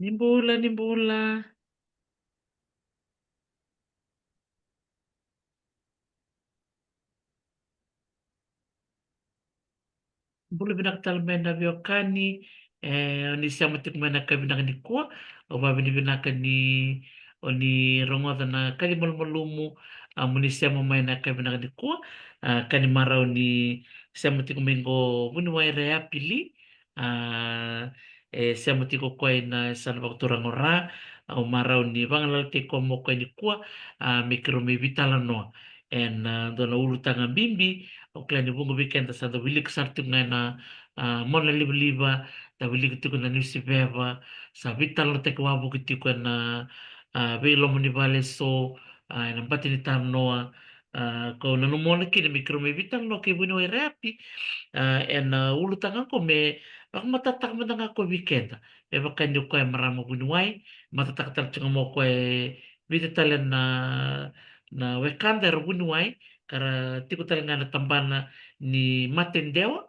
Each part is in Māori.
Nimbula. Mbula binakatalmena viokani, oni siamo tikmana ka binakani kuwa, o babi ni binakani, oni rongoda na kani malmalumu, muni siamo maina ka binakani kuwa, kani marau ni siamo tikmingo muni wairea pili, siamo tiko kwa ina sana bakturang ora, o marau ni bangalal te ko mo kwa ni kuwa, mikro mi vitala noa. En dona ulu tanga bimbi, o klani bungo weekend sa da wilik sartu ngana mona liba da wilik tu na nisi beva sa vital te ko wabu kiti ko na velo moni vale so na pati ni noa ko na no mona ki mikro me vital no ke buno e rapi en ulu tanga ko me ak matatak mo nga ko weekend e bakanyo ko e maramo bunuai matatak tar tsunga mo ko e vitalen na wekanda ro bunuai kara tiku talanga na tambana ni matendewa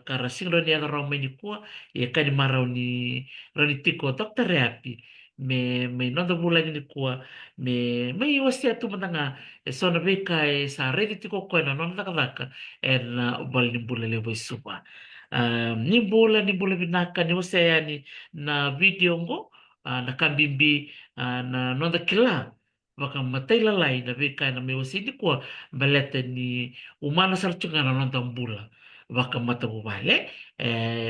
kara singro ni aga rau ni kua e kani marau ni rani tiko dokter reapi me nonda bula ni kua me wasi atu matanga e sona beka e sa redi tiko koe na nonda kadaka e na ubal ni bula levo supa ni bula binaka ni wasi yani na video ngo na kambimbi na nonda kila baka matay lalay na beka na may wasi ni kua balete ni umana sarchunga na nonda bula baka mata bubale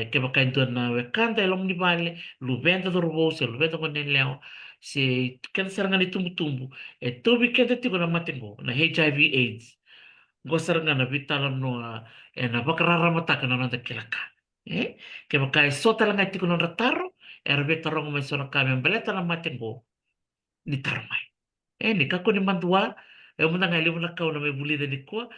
ke baka ito na wekanda ilong ni bale lubenta do robose lubenta ko nileo si kaya sarangan ni tumbu tubi kaya tiko na matingo na HIV AIDS go sarangan na vitala no na bakarara mata ka na nonda kilaka ke baka sota lang tiko na rataro erbe tarong may sona kami baleta na matingo ni tarmay ni kako ni mandua mo na ngali mo na kau na may bulida ni ko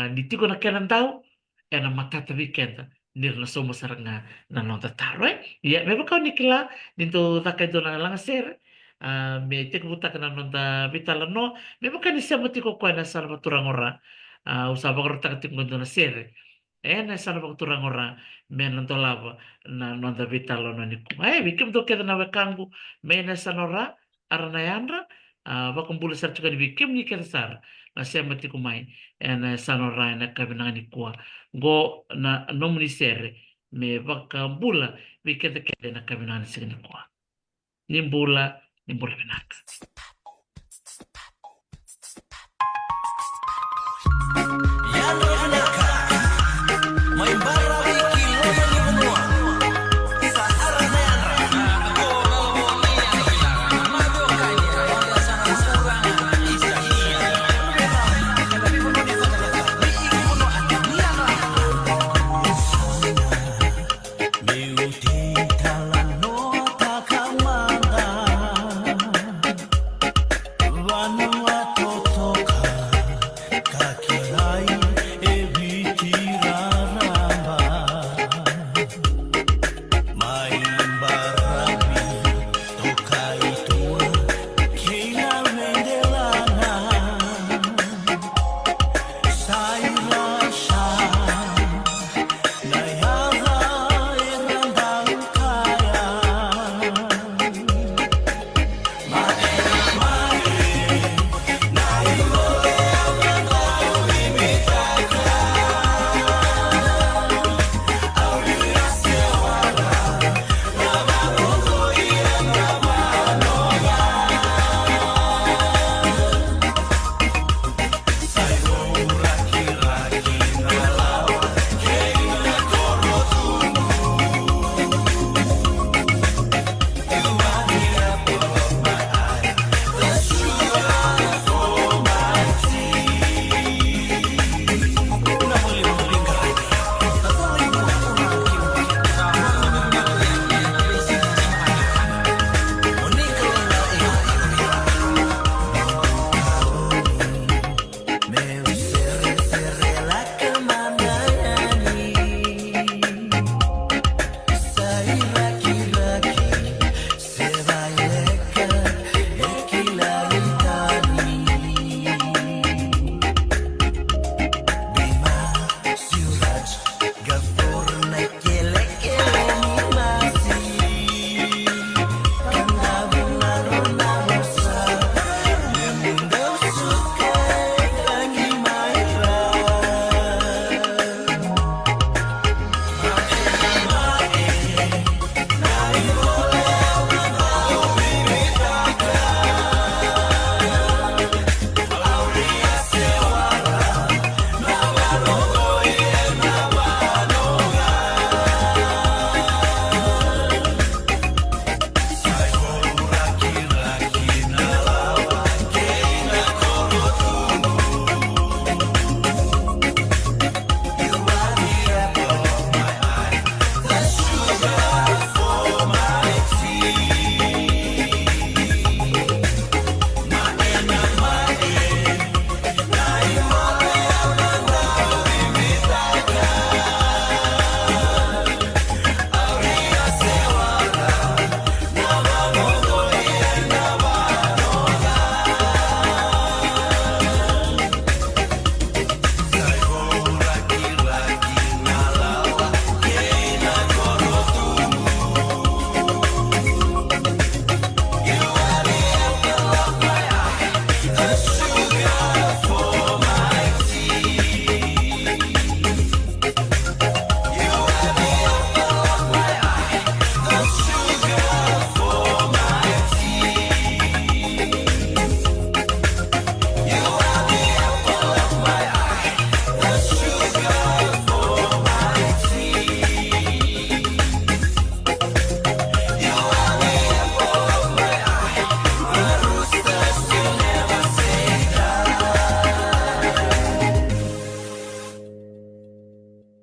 ni tiko na kenan daw na matata weekend nir na somo saranga na nonta taro ya me kau ni kila ninto takai do na lang ser me te buta kana nonta vitala no me baka ni siamo tiko ko na sana baturang ora usaba ko tak tiko do na ser na sana baturang ora me nonto lava na nonta vitala no ni ko bikim do keda na wekangu me na sanora arana yandra bakang bulu sar chuka bikim ni kersar na siamo tiko mai na sanora na kabinang ni ko go na nomni sere me baka bula wikete kede na kabinang ni ko nimbula binaka.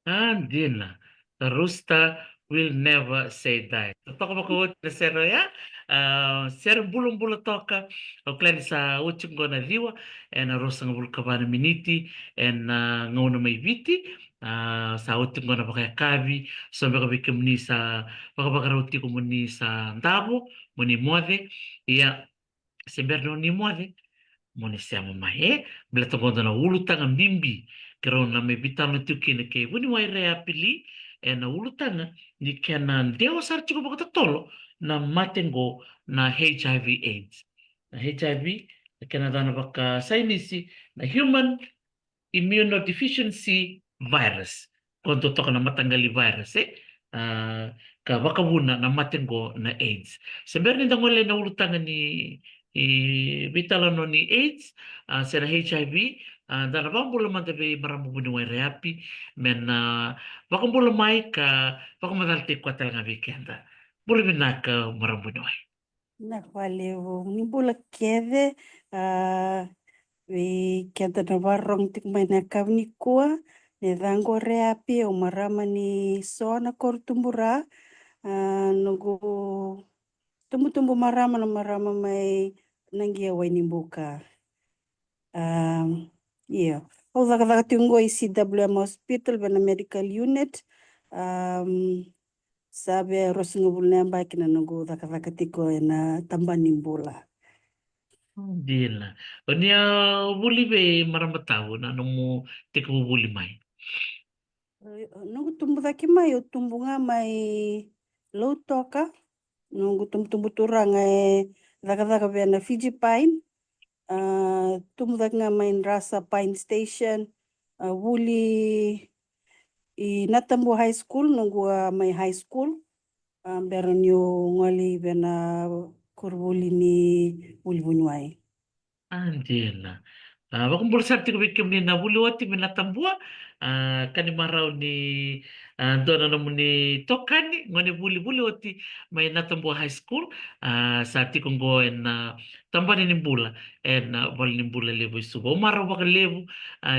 Dina. The rooster will never say die. Toka baka wote na sero ya. Sero bulong toka. O klani sa uching go na diwa. E na rosa nga bulkabana miniti. E na ngauna may viti. Sa uching go na baka kavi. So baka bika muni sa. Baka rauti ko muni sa ndabo. Muni muade. Ia. Semberno ni muade. Mone siamo mai bela togoda na ulu tanga mbimbi kero na me bitano tukine ke wini wai rea pili e na ulu tanga ni kena ndeo sar chiko baka tolo na matengo na HIV AIDS na HIV na kena dana baka sainisi na human immunodeficiency virus. Konto toka na matanggali virus ka wakabuna na matengo na AIDS. Sebenarnya ngole na ulutanga ni vitalano ni AIDS, sera HIV, dana bambula mantabe marambu buni wa reapi, men wakambula mai ka wakamadalte kwa talanga vikenda. Bula binaka marambu ni wa. Na valeu ni bula keve vi kenta na varong tik mai na kavni kua ne dango reapi o marama ni sona kor tumbura nugu tumbu marama na marama mai nangia wai ni buka. Yeah. O daga tungo i CWM Hospital bana medical unit. Sabe rosingubul namba kina nugu daga tiko na tambani bola. Dila. Onia buli be marama tahu na nomu teka buli mai. Nungu tumbu daki mai o tumbu nga mai low toka. Nungu tumbu turanga daga bena Fiji Pine. Tumbu daki nga mai Rasa Pine Station. Wuli i Natambu High School nungu mai high school. Beron yung ngali bena kurwuli ni wuli bunyuai. Dila. Wakong bulsa tiko bikim ni na buli wati minatambua. Kani marau ni dona namu ni tokani ngoni buli wati mai natambua high school. Sa tiko ngo en tambani ni bula. En bali ni bula levo isuba. O marau baka levo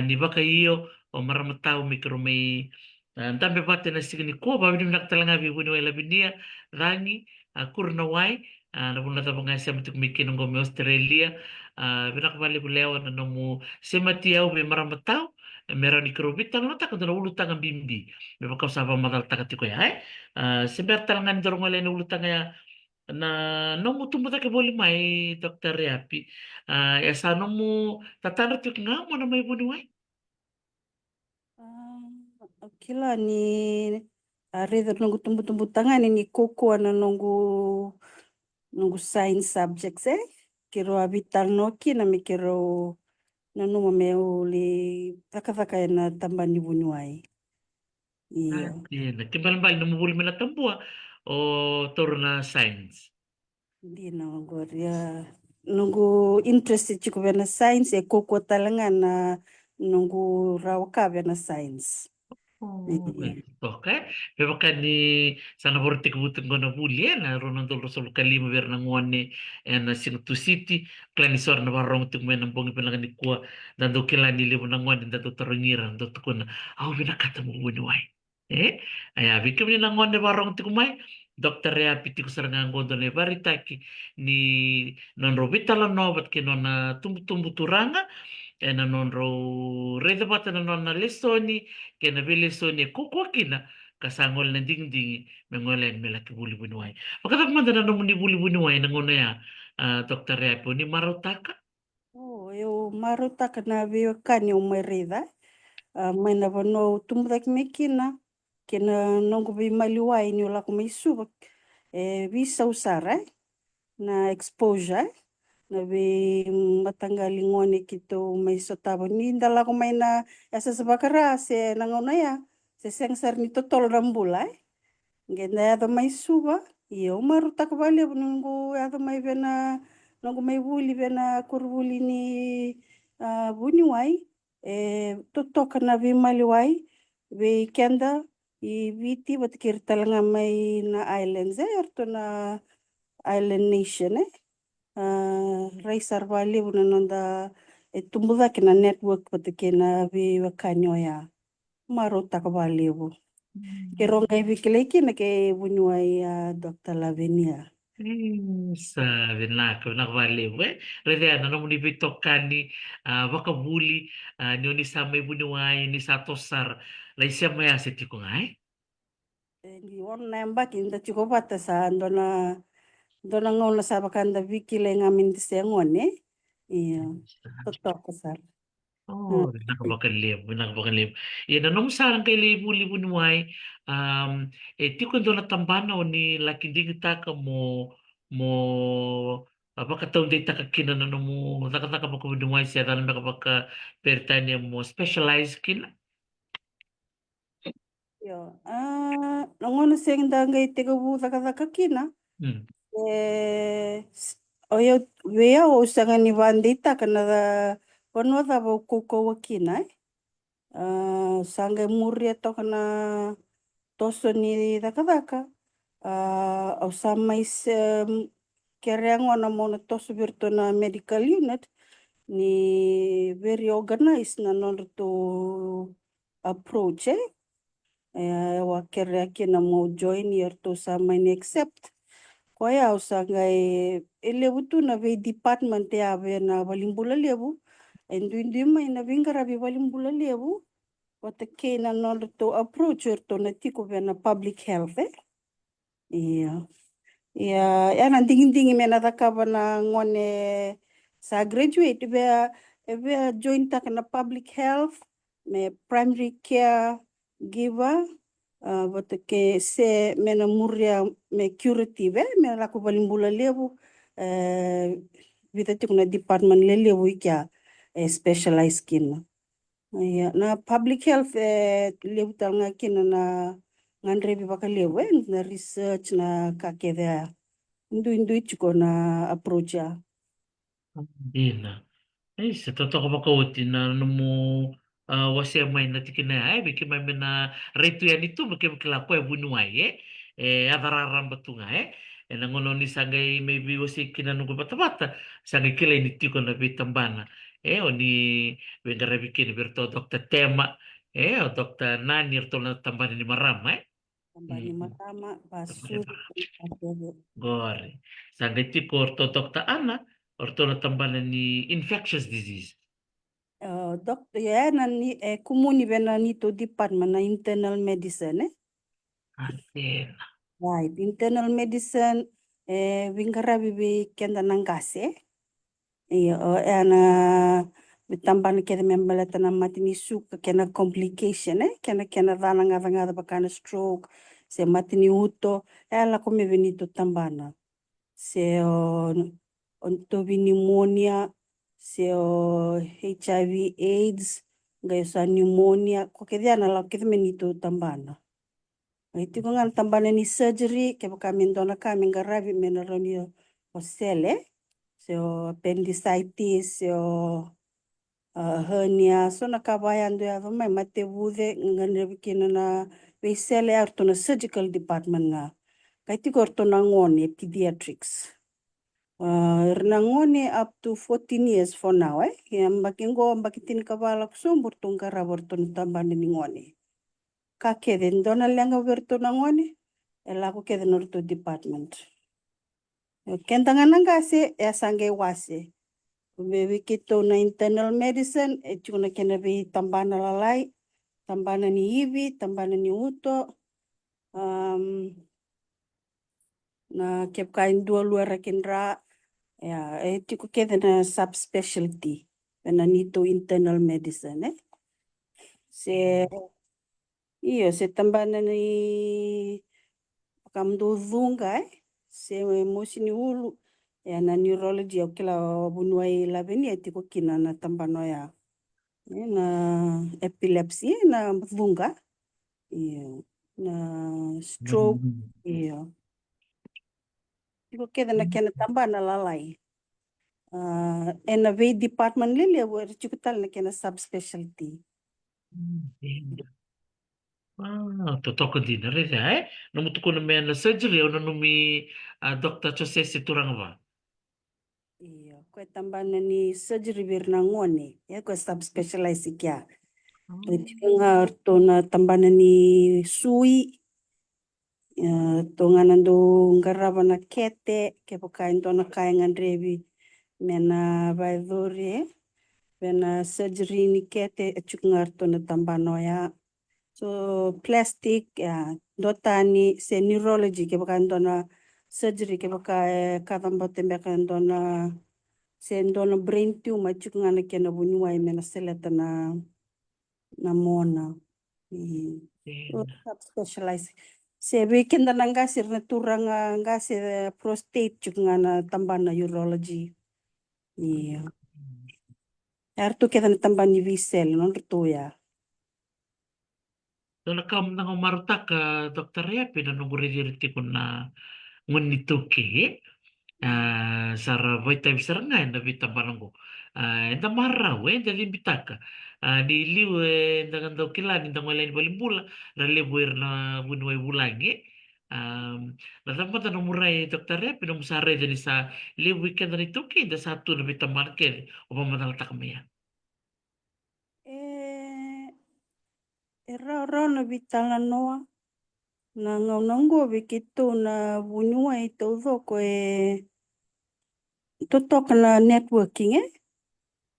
ni baka iyo. O marau matau mikro mai Ndambe bate na sigi ni kuwa babidi mnakatalanga bibuni wa ilabinia rangi kurna wai na buna tabanga sema tukumiki ngome Australia binak bali bulewa na nomu sema tiau be maramatau mera ni kerubita no tak na ulu tanga bimbi be bakau saba madal taka tiko ya seber talangan dorong ole na ulu tanga ya na nomu tumbu take boli mai dokter Yapi ya sa nomu tatana tik ngamo na mai buni wai. Kila ni reda nungu tumbu tangan ni koko na nungu science subjects kiro abital noki na mikiro na numa meu li taka na tambani bunyuai. Iyo. Na kimbal-bal na mubuli mo na tambua o toro na science. Hindi na ya nungu interested chiko na science koko talanga na nungu rawaka na science. Okay. Pero kani sana borte kebutuhan ko na buli na ronon tolo solo kalima ver na ngone na sing to city klani sor na barong tuk men bongi pelang ni kuwa dando kilani libo na ngone dando tarongiran dando kuna au bina kata mo bunuai. Aya bikim ni na ngone barong tuk mai dokter ya piti ko sarang ngondo ne baritaki ni non robita la nobat ke non tumbu turanga na non ro reda bata na non na lesoni ke na be lesoni kuko kina kasangol na dingding mengolen mela ke buli bunuai makata manda na no ni buli bunuai na ngona ya dokter ya po ni marotaka Eu marutaka na veo kani o merida. Mai na vano tumbudak mekina. Kena nongo vi maliwai ni ola kumai subak. Visa usara na exposure. Na vi matanggali ngone kito may sotabo. Ni dala ko may na asa sa bakara se nangona ya. Se sengsar ni totol rambula. Ngenda ya may suba. Iyo marutaka vali nongo ya may vena nongo may wuli vena kurwuli ni bunyuai totoka na vi maliwai vi kenda i viti batikir talanga may na islands erto na island nation raisar vali nonda tumbuda kina network batikina vi wakanyo ya marutaka valevo. Ke ronga ivikilekina ke vunyuai Dr. Lavinia. Sabi nakavalevu releana namu ni vitokani vakavuli ni oni samai bunuai ni satosar la isia maya setiko ngai. Ni ona mbaki nda chiko pata sa dona ngona sa bakanda vikile ngamin disengone. Iya, totok sa. Oh, nakabakalev. Yan, anong sarang kay libu-libu nuay, ti ko doon natambana o ni lakinding taka mo, apakataon day taka kinanano mo, nakataka pa ko nuay siya, talang nakabaka pertanya mo, specialized kina. Yo, ngona seng dangay tiga buta ka kina. Hmm. Oyo vea o sanga ni vandita kana da kono da vo kuko wakina. Sanga muria to kana toso ni daka. Au sama is kereang ona mona toso virtu na medical unit ni very organized na nor to approach wa kerea kina mo join yer to sama ni accept kwa ya usanga elevu tu na ve department ya ve na valimbula levu endu mai na vingara vi valimbula levu wata kena nor to approach yer to na tiko ve na public health iya. Ya, yana dingin mena takava na ngone sa graduate be join tak na public health me primary care giver but ke se mena muria me curative me laku balimbula levu vita tiku na department le levu ikya specialized kina. Ya, na public health levu talnga kina na ngandrevi baka levu na research na kakeda Indu chiko na approach ya. Dina. Se totoo makauti na mo wasi mai na tikina ai biki mai mena retu ya nitu biki kila ko bunuai adararamba batunga na ngono ni sangai maybe wasi kina nunggu bata-bata sangai kila ini tiko na bitambana oni wengara bikin berto dokter tema o dokter nani erto na tambana ni marama Tambani matama tambani basur gore sangai tiko orto dokter ana orto na tambana ni infectious disease. doctor ya nani kumuni bena nito department na internal medicine Atin. right internal medicine wingara bibi kenda nangase ana bitambana keda membala tana matini suka kena complication kena dana ngada bakana stroke se matini uto ela come venito tambana se on tobi pneumonia se o HIV AIDS ngai sa pneumonia ko kediana la menito tambana itu ko ngan tambana ni surgery ke baka dona kami ngarabi menaroni o sele se o appendicitis se o hernia so nakabayan do ya mai mate bude ngane bikina na sele arto na surgical department nga kaiti korto na ngone pediatrics Renangoni up to 14 years for now yang bakingo bakitin kabala kusumbur tungkara bertun tambani ningoni kake den dona lenga bertun nangoni elaku kede norto department kentangananga se sange wase bebi kito na internal medicine chuna kena be tambana lalai tambana ni ibi tambana ni uto na kepkain dua luar rakinra ya tiku kede na subspecialty na nito internal medicine se iyo se tambana ni kamdo dhunga se mosi ni ulu ya na neurology ya kila bunuai labeni ya tiku kina na tambano ya na epilepsy na dhunga iyo na stroke iyo tiku kede na kena tambana lalai NV department lili ya chikutal na kena subspecialty. Totoko din rin Namuto ko na may na surgery o nanumi Dr. Jose turang ba? Iya, kue tambana ni surgery bir na ngone, ya kue subspecialize kya. Tika nga tona tambanani sui, tonganando ngaravana kete, ke pakain tona kaingandrevi, mena vaidhuri, mena surgery ni kete, chukungar tona tambanoya. So plastic, dotani, se neurology, ke pakain tona surgery, ke pakai katambote mekan tona, se tona brain tumor, chukungana kena bunyuai, mena seleta na mona. Subspecialize. Se weekend na ngasir na turanga ngasir prostate chukungana tambana urology. Iya. Artu kita na tambani visel non tu ya. Dona kam na umarutak ka Dr. Yapi na nunguriri ko na ngunituki. Sara voita visaranga enda vita barango. Enda marau enda limbitaka. Di liu enda ngandau kilani enda ngolain balimbula. Ralebu na bunuai bulangi. Natamata no murai Dr. Yapi no musare jadi sa liu weekend na ituki enda satu na vita market. Opa matalata kamaya. Era na vitala noa. Na ngau nango vikito na bunyua ito ko totok na networking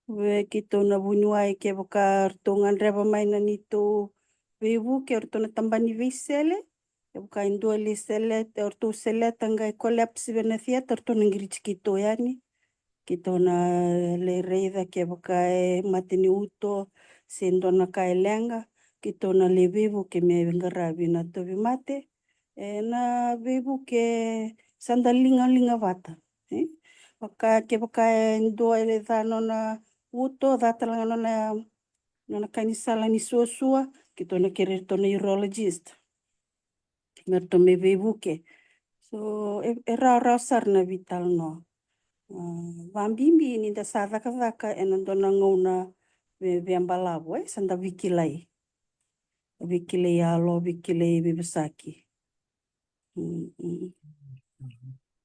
we kito na bunyua ke boka tongan reba maina nito vevu ke orto na tambani visele ke boka indoli sele orto sele tanga collapse venethia orto na ngirich kito yani kito na le reida ke boka matini uto sendo na kailenga kito na le vevu ke me ngarabi na tobi mate na vevu ke sandalinga vata ke baka ndo ele thano na uto dhatalanga na kanisala ni suasua kito na kere to na urologist merto me vevuke so era sar na vital no vambimbi ni da sadaka enando na ngona ve ambalavo sanda vikilai alo vikilai bibesaki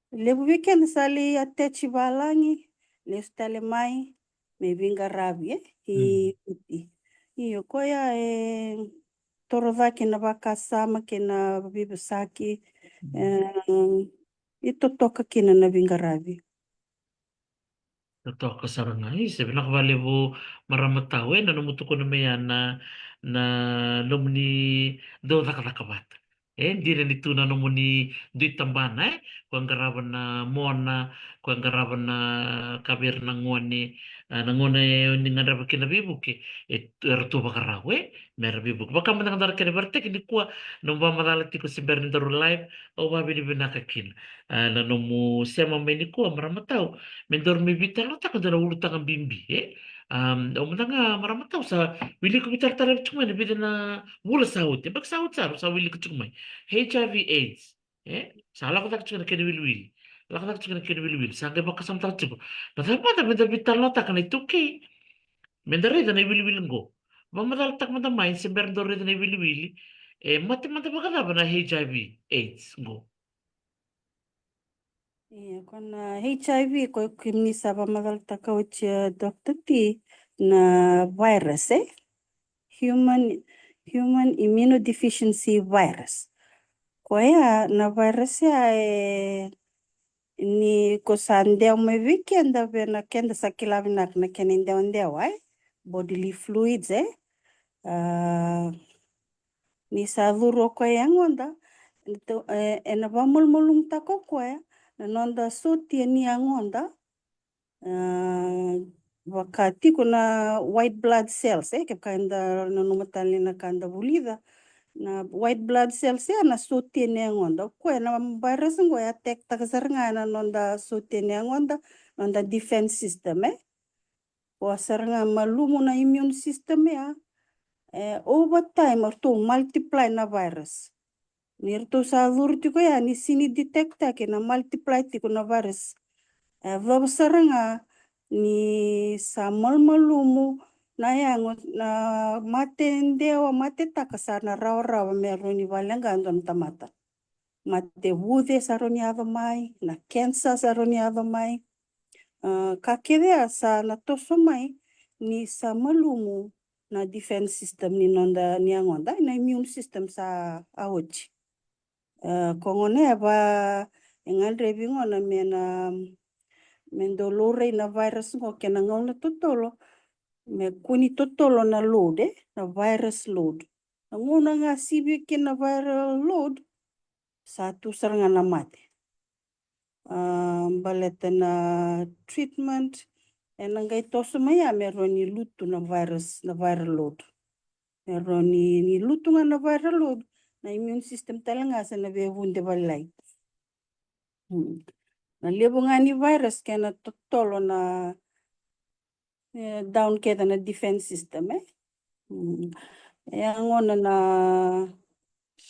Lebu weekend sali atechi balangi, lestale mai, me vinga rabi, Iyo koya torodhaki na bakasama kina bibisaki, ito toka kina na vinga rabi. Totoo kasaranga sabi nakabalibo maramatawe na numutuko na maya na nomuni do nakatakabat. Hindi na nito na nomuni do itambana kung garaban na mona kung garaban na kabir na ngone na ngone ni ngaraban kinabibuke erto bakarawe merabibuk baka manang kina bertek ni kuwa nomba madalati ko si Bernardo live o babini binakakin na nomu siya mameni kuwa maramatao mendormi vital no taka dara ulu taka bimbi o matanga maramatau sa wili ko vital tara chuma ne bidana wula saut bak saut sa wili ko chuma HIV AIDS sala ko taka chuma kene wili wili la ko taka chuma kene wili wili sa ke baka sam taka chuma na tapa ta menda vital no taka na ituki menda reda na wili wili ngo ba madal tak mata main se berdor reda na wili wili mate mate baka na HIV AIDS ngo Iya, kuna HIV ko kimni saba madal taka uchi doktor ti na virus human immunodeficiency virus. Koya na virus ya ni kosandeo me weekend na kenda sakilavinak na kenindeo bodily fluids ni sadhuro ko yangonda ena vamulmulum tako koya na nonda suti ni angonda wakati kuna white blood cells ke kanda nanumatali na kanda bulida na white blood cells na suti ni angonda ko na virus ngo ya tek takasarnga na nonda suti ni angonda nonda defense system wasarnga malumu na immune system over time orto multiply na virus nirto sa ko ya ni sini detecta ke na multiply ti na virus vabasaranga ni sa malumu na yang na mate ndewa mate takasa na rawa meron ni walanga andon tamata mate wude saroni mai na cancer saroni mai kakede sa na toso mai ni sa malumu na defense system ni nonda ni angonda na immune system sa aochi. Kongone ba engandre bingona mena mendolore na virus ngo kena ngona totolo me kuni totolo na load na virus load. Ngona nga sibi kena viral load satu serangana mate. Baleta na treatment enangai toso maya meron ni lutu na virus na viral load. Meron ni lutu nga na viral load na immune system talanga sa na bevunde balay. Na lebo nga ni virus kena totolo na down keda na defense system ngona na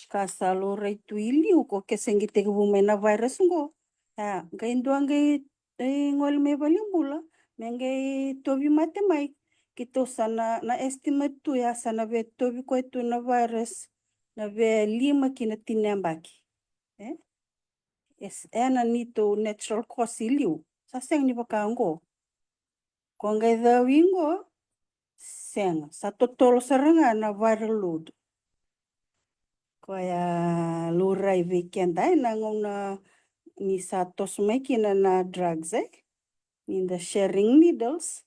kasalo raitu iliu ko kesengite bume na virus ngo. Gaindo angai ngol me balimbula mengai tobi mate mai kito sana na estimate tu ya sana be tobi ko itu na virus na be 5 kina tinembaki. Ena nito natural cause iliu saseng ni bakango. Kongai dawingo senga sa totolo saranga na viral load. Kaya lurai weekend na ngong na ni sa tos mai kina na drugs in the sharing needles.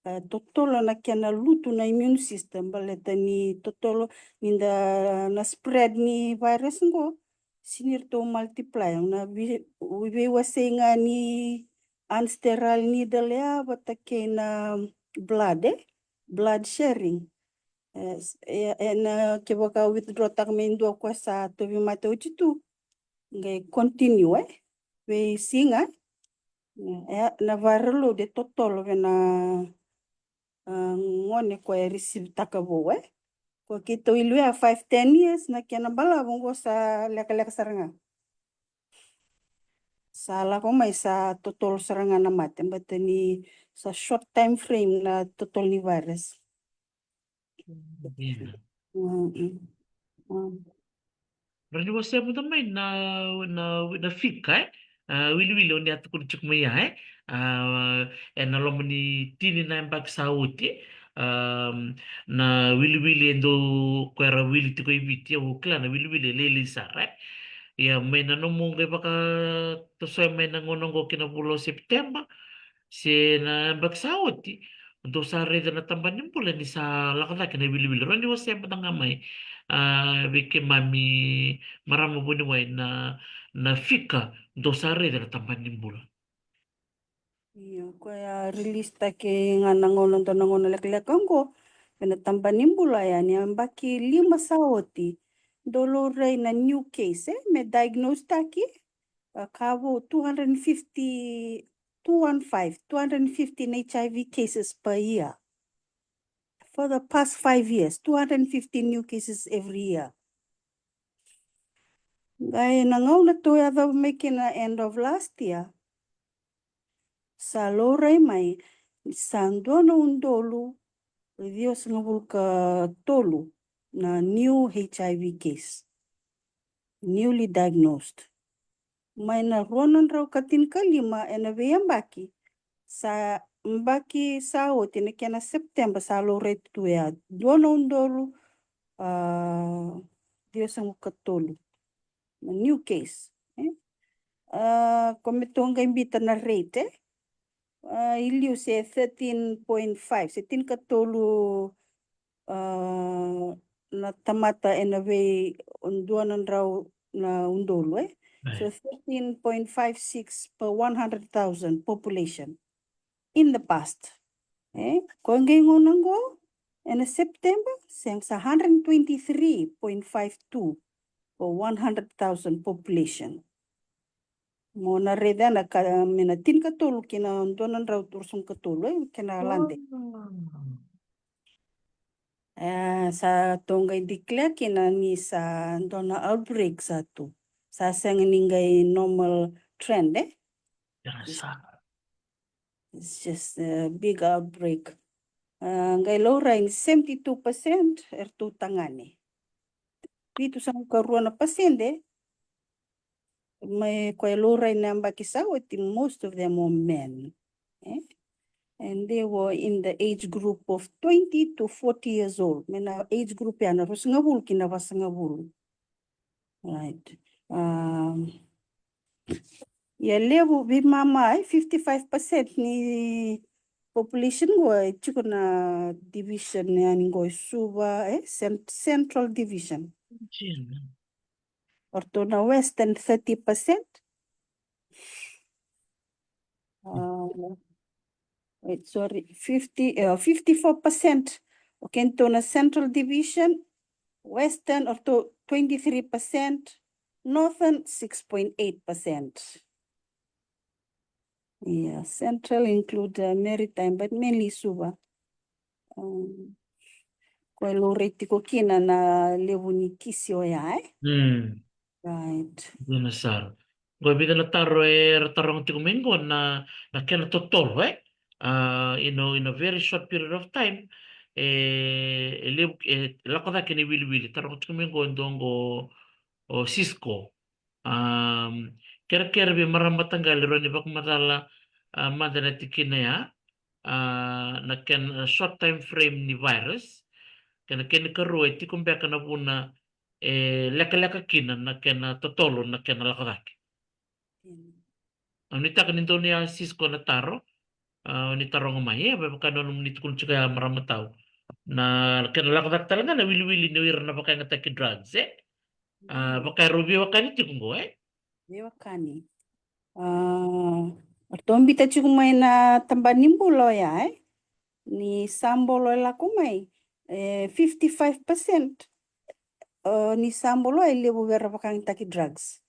Totolo na kena lutu na immune system baleta ni totolo ninda na spread ni virus ngo sinir to multiply na we wase nga ni unsterile needle ya batake na blood sharing. Na kebaka withdraw tak mendo kwa sa tobi mate uchitu ngai continue we singa na viral load totolo na ngone kwa receive takabo ko kito ilu ya 5-10 years na kena bala bongo sa leka saranga sala ko mai sa totol saranga na mate batani sa short time frame na totol ni virus. Rani wase mo tamay na fika wili oni atu kuni chuk maya na lomani tini na impact sa uti na wili endo kwera wili tiko ibiti o kla na wili leli sare ya may na nomonga baka to so may na ngonongo kinabulo September si na impact sa uti do sa reda na tambanin pula ni sa lakalaki na wili rani wase mo tangamay wiki mami maramo buni wai na fika dosare da tambanin bula. Iya, kaya release take nga nangonon to nangonon lek-lekangko pena tambanin bula ya ni ambaki 5 saoti dolore na new case me diagnose taki kabo 215 HIV cases per year. For the past 5 years, 250 new cases every year. Gaya nangaw na to yata making na end of last year. Sa loray may sando na undolo, Dios ngabul ka tolu na new HIV case. Newly diagnosed. May na ronan raw katin kalima baki. Sa mbaki sao tinakya na September sa loray to ya. Doon undolo Dios ang katolu. New case. Komitong imbita na rate iliu se 13.5 se tin katolu na tamata unduanan raw na undolo so 13.56 per 100,000 population in the past kung ngunang go in September sa 123.52 per 100,000 population. Mona reda na minatin katulu kina donan raw tursong katulu kina lande. Sa tonggay declare kina ni sa dona outbreak satu. Sa sang ningay normal trend It's just a big outbreak. Ngay low rain 72% tangani. Dito sa karuan na pasyente may kwa luray na ambaki sawa most of them are men. and they were in the age group of 20 to 40 years old. Mena age group yana rusingabul kina vasangabul. Right. Ya levo bimama 55% ni population go chukuna division yani go suba central division. Orto na western 30%. Wait, sorry, 54%. Okay, to na central division, western or to 23%, northern 6.8%. Yeah, central include maritime, but mainly Suba. Kwa loreti ko kina na lewuni kisio ya Right. Binasar. Goi bida na taro tarong tikumingo na kena totoro in a very short period of time lakoda kini wili tarong tikumingo ndongo o Cisco kera bi maramatanggal roni bak madala madana tikina ya na ken short time frame ni virus kena kena karuai tikumbia kana puna leka kina na kena totolo na kena lakodaki. Ni taka ni Antonia Cisco na taro, ni taro ngomai, ba kano nung ni tukun chika maramatao. Na kena lakodak talaga na wili-wili ni wira na baka ngataki drugs, baka rubi wakani tikungo, Wakani. Ortombi ta chukumay na tambanimbulo ya ni sambolo la kumay 55% ni sambolo ay lebu vera pakang taki drugs.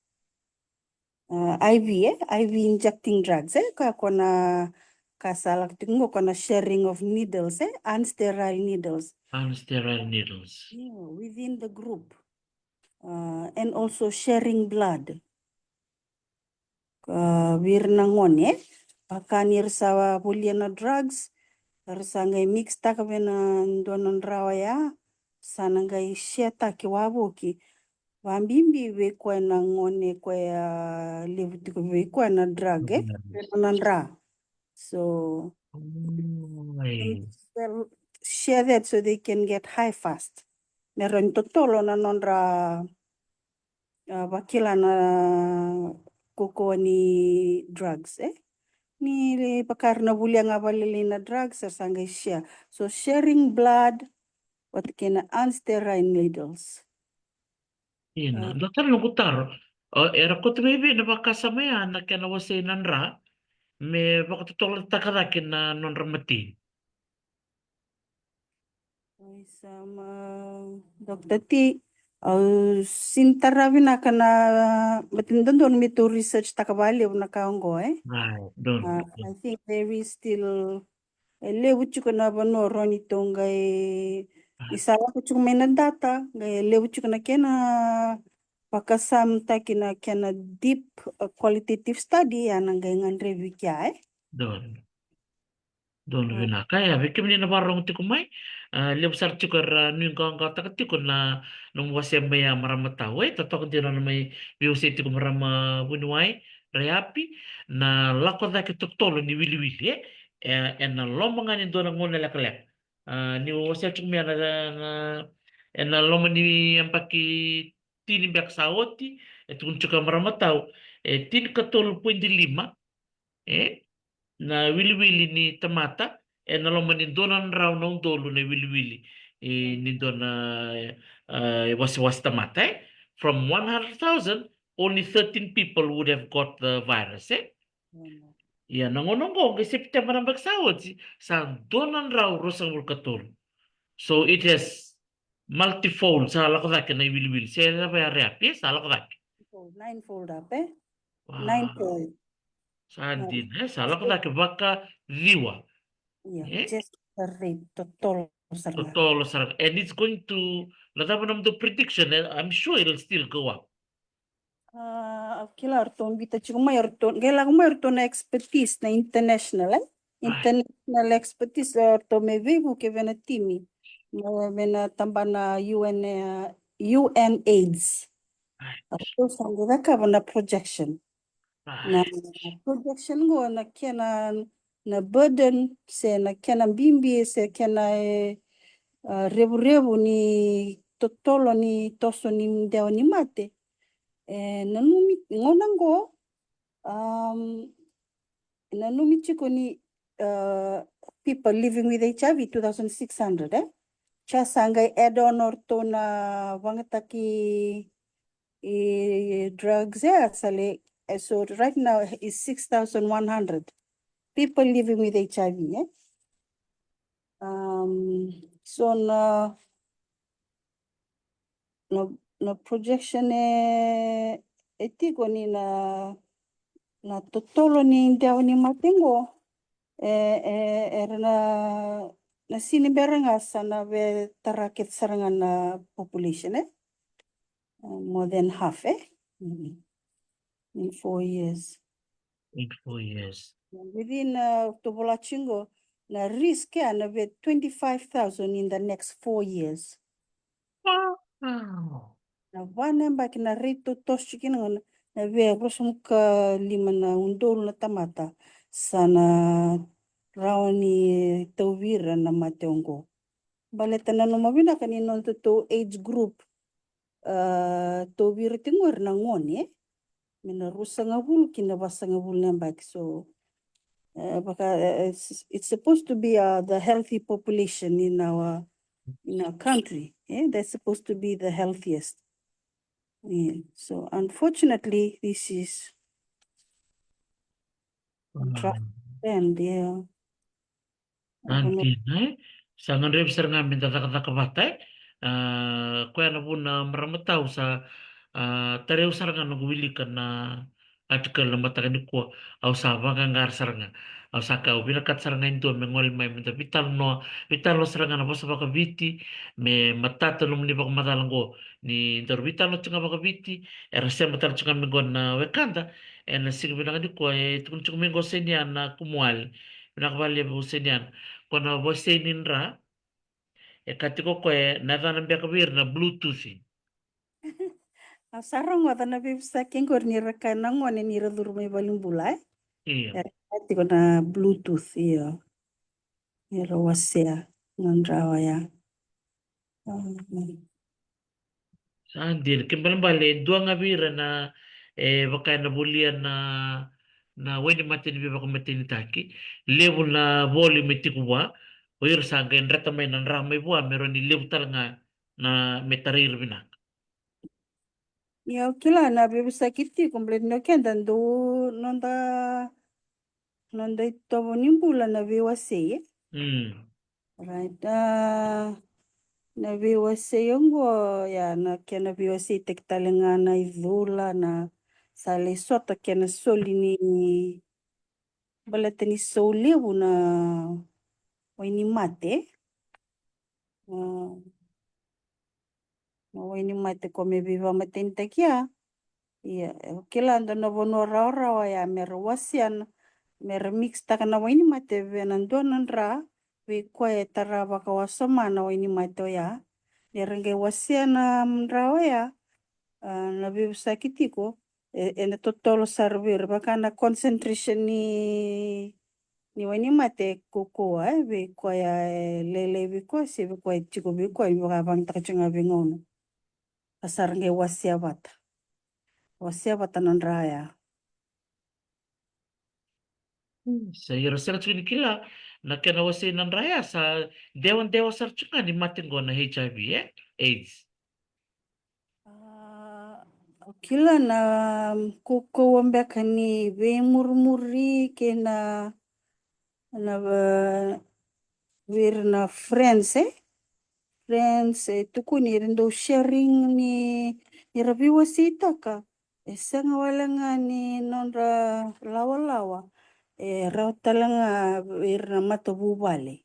IV injecting drugs kaya kona kasala tingo kona sharing of needles unsterile needles. Unsterile needles. Yeah, within the group. And also sharing blood. Virnangon pakanir sa buliana drugs Arsangay mix takavena ndonon rawaya sanangay sheta kiwabuki wambimbi we kwa na ngone kwa livutiko we kwa na drug ra so they'll share that so they can get high fast meron totolo na nonra bakila na kukuha ni drugs ni pakar na bulya nga balili na drugs sangay share. So sharing blood, what can unsterile needles. Ina, doktor no kutaro. Era ko maybe na baka samaya na kena wase nanra me baka totolo takadakin na nonra mati. Sama Dr. T, sintarawi na ka na matindon doon mito research takabali na kaongo Right, don't. I think there is still lewu chuko na bano roni tongay isala ko chuko may na data lewu chuko na kena pakasam takina kena deep qualitative study anang ganyan review kya Don vina kaya bikim ni na barong tikumay lem sar tikor nung ka takatikon na nung wasem maya maramataw tatok din na may biusi tikum marama bunway reapi na lako da kitotolo ni wili en na lomangan ni don ngone lakalek ni wasem tikum ya na en na lomang ni ampaki tini bak sawoti etukun chuka maramataw tin 14.5 na wili-wili ni tamata na loma ni donan raw na dolo na wili-wili ni dona was tamata from 100,000 only 13 people would have got the virus ya nangonongo kasi September ang bagsawod sa donan raw rosang mulkatol so it has multifold sa lakadaki na wili-wili sa ba reapi sa lakadaki ninefold wow. ninefold Sadin salah ko dake baka viwa. Just the rate total Total sarang. And it's going to nataman the prediction I'm sure it'll still go up. Kila orton bita chico mayorton gela mayorton expertise na international international expertise orto me vivo que vena timi vena tambana UN AIDS orto sangida ka na projection na projection go na kena na burden se na kena bimbi se kena revu-revu ni totolo ni toso ni mdeo ni mate. Nanumi ngonango nanumi chiko ni people living with HIV 2,600 Chasanga add-on orto na vangataki drugs sale. So right now is 6,100 people living with HIV. So no projection etiko ni na totolo ni ndao ni matengo era na sini beranga sana ve taraket saranga na population more than half in 4 years. In 4 years. Within Tobolachingo, na risk na ve 25,000 in the next 4 years. Wow. Na vanemba kina rito toshikin na ve rosumka lima na undol na tamata sana raoni tawira na mateongo. Baleta na numabina kanino to age group tawira tingwer na ngoni mina rusa ngabul kina basa ngabul nembak. So it's supposed to be the healthy population in our country. That's supposed to be the healthiest. So unfortunately, this is and Nanti sangan rep seranga minta kata batai ko na pun merametau sa tareu saranga nagwili kana artikel na matakan ko au sa baka ngar saranga au sa ka ubina kat saranga into me ngol mai minta vital no saranga na bosa baka viti me matata no mni baka matalango ni dor vital no tsunga baka viti era se matal tsunga me na wekanda en sig bina ko tukun tsunga me senian na kumual bina kabali bu senian kono voice ninra katiko ko nadana mbia kabir na bluetooth sarang wata na bibsa kengkor ni rekana ngone ni redurme balimbulai. iya Katiko na bluetooth iya. Ira wasea ngandrawa ya. sandir kembali bale dua ngabira na baka na bulian na weni matini bi baka matini taki lebu na voli metikuwa oir sanga enrata mai na ramai bua mero ni lebu talanga na metarir bina Ya kila na bibsa kiti komplet no kenda ndo nonda itobo nimbula na biwase. Right. Na biwase yongo ya na kena biwase tektalenga na idula na sale sota kena soli ni balatani soliu na waini mate. Na waini mate kome biwa matenta kia. Iya, kila anda na bono rawa ya mera wasian mera mix taka na waini mate venando nandra we kwa tara baka wasama na waini mate ya derenge wasian rawa ya na biwa sakitiko ena totolo sarvir baka na concentration ni waini mate koko we kwa ya lele we kwa se we kwa chiko we kwa baka bang takachunga bingono asarnge wasiabata nandraya. Sa ira sara tsuni kila na kena wasi nan raya sa dewan sar tsunga ni matingo na HIV AIDS. Kila na kuko wambeka ni ve murmuri kena na vir na friends friends tukuni rindo sharing ni rabi wasitaka sanga walanga ni nonra lawa raw talanga vir na matobubale.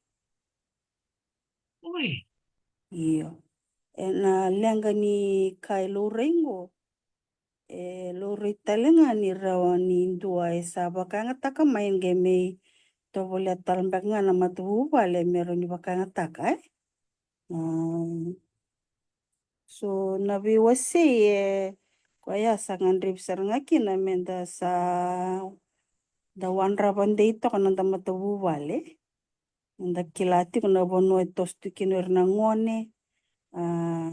Oi. Iyo. Na lenga ni kai lorengo lore talenga ni rawa ni ndua bakanga taka main game to boleh talambak ngana matububale mero ni bakanga taka so nabi wasi kwa ya sangan rip sarangaki na menda sa da wanravandei toka nanda matavuvale. Da kilati kuna vonua tos tukino na ngone,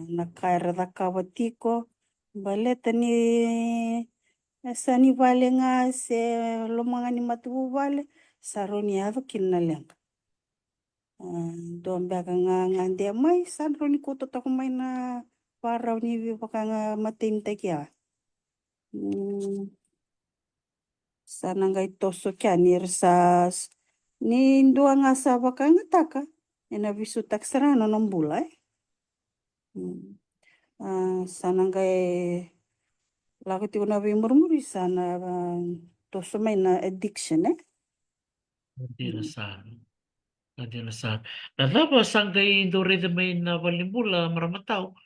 na kaira da kavatiko, baleta ni sani vale nga se lomangani matavuvale, saroni ado kinaleng. Dombeka nga ngande mai, saroni kuto toko mai na parau ni vipaka nga matim takia. Sanangai toso kia nirsas ni dua nga sabaka nga taka ena visu taksarana nombula sanangai lago tigo na murmuri sana toso mai na addiction Dirasan. Dirasan. Natapa sangkay do rhythm may na valimbula maramatao.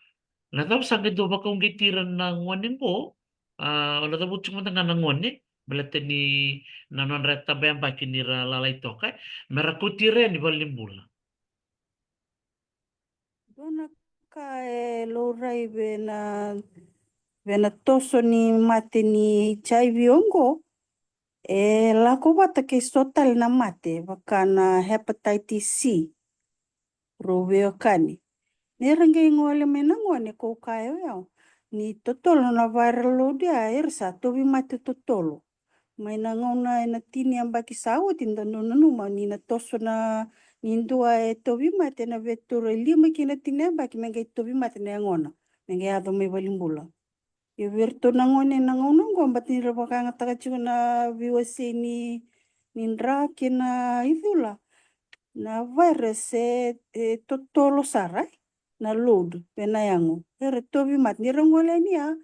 Natapa sangkay do baka ungitiran ng wanin po. Wala tabo cuma tanga ng wanin. Balata ni nanon reta ba yung baki nira lalay to kay. Merakutire ni valimbula. dona ka lorai vena toso ni mate ni HIV ongo lako bata ke total na mate baka na hepatitis C roveo kani Nirangi ngole mena ngone ko kayo yao. Ni totolo na viral load ya ersa tobi mate totolo. May nangona na tini ang baki sawo tinda no ma ni na toso na nindua tobi mate na vetoro lima kina tini ang baki menga tobi mate na ngona. Menga ado may balimbula. Yo virto na ngone na ngona ngomba tini rabaka nga taga na viwase ni ndra kina idula. Na virus totolo sarai na load penayango ere tobi mat ni rangole niya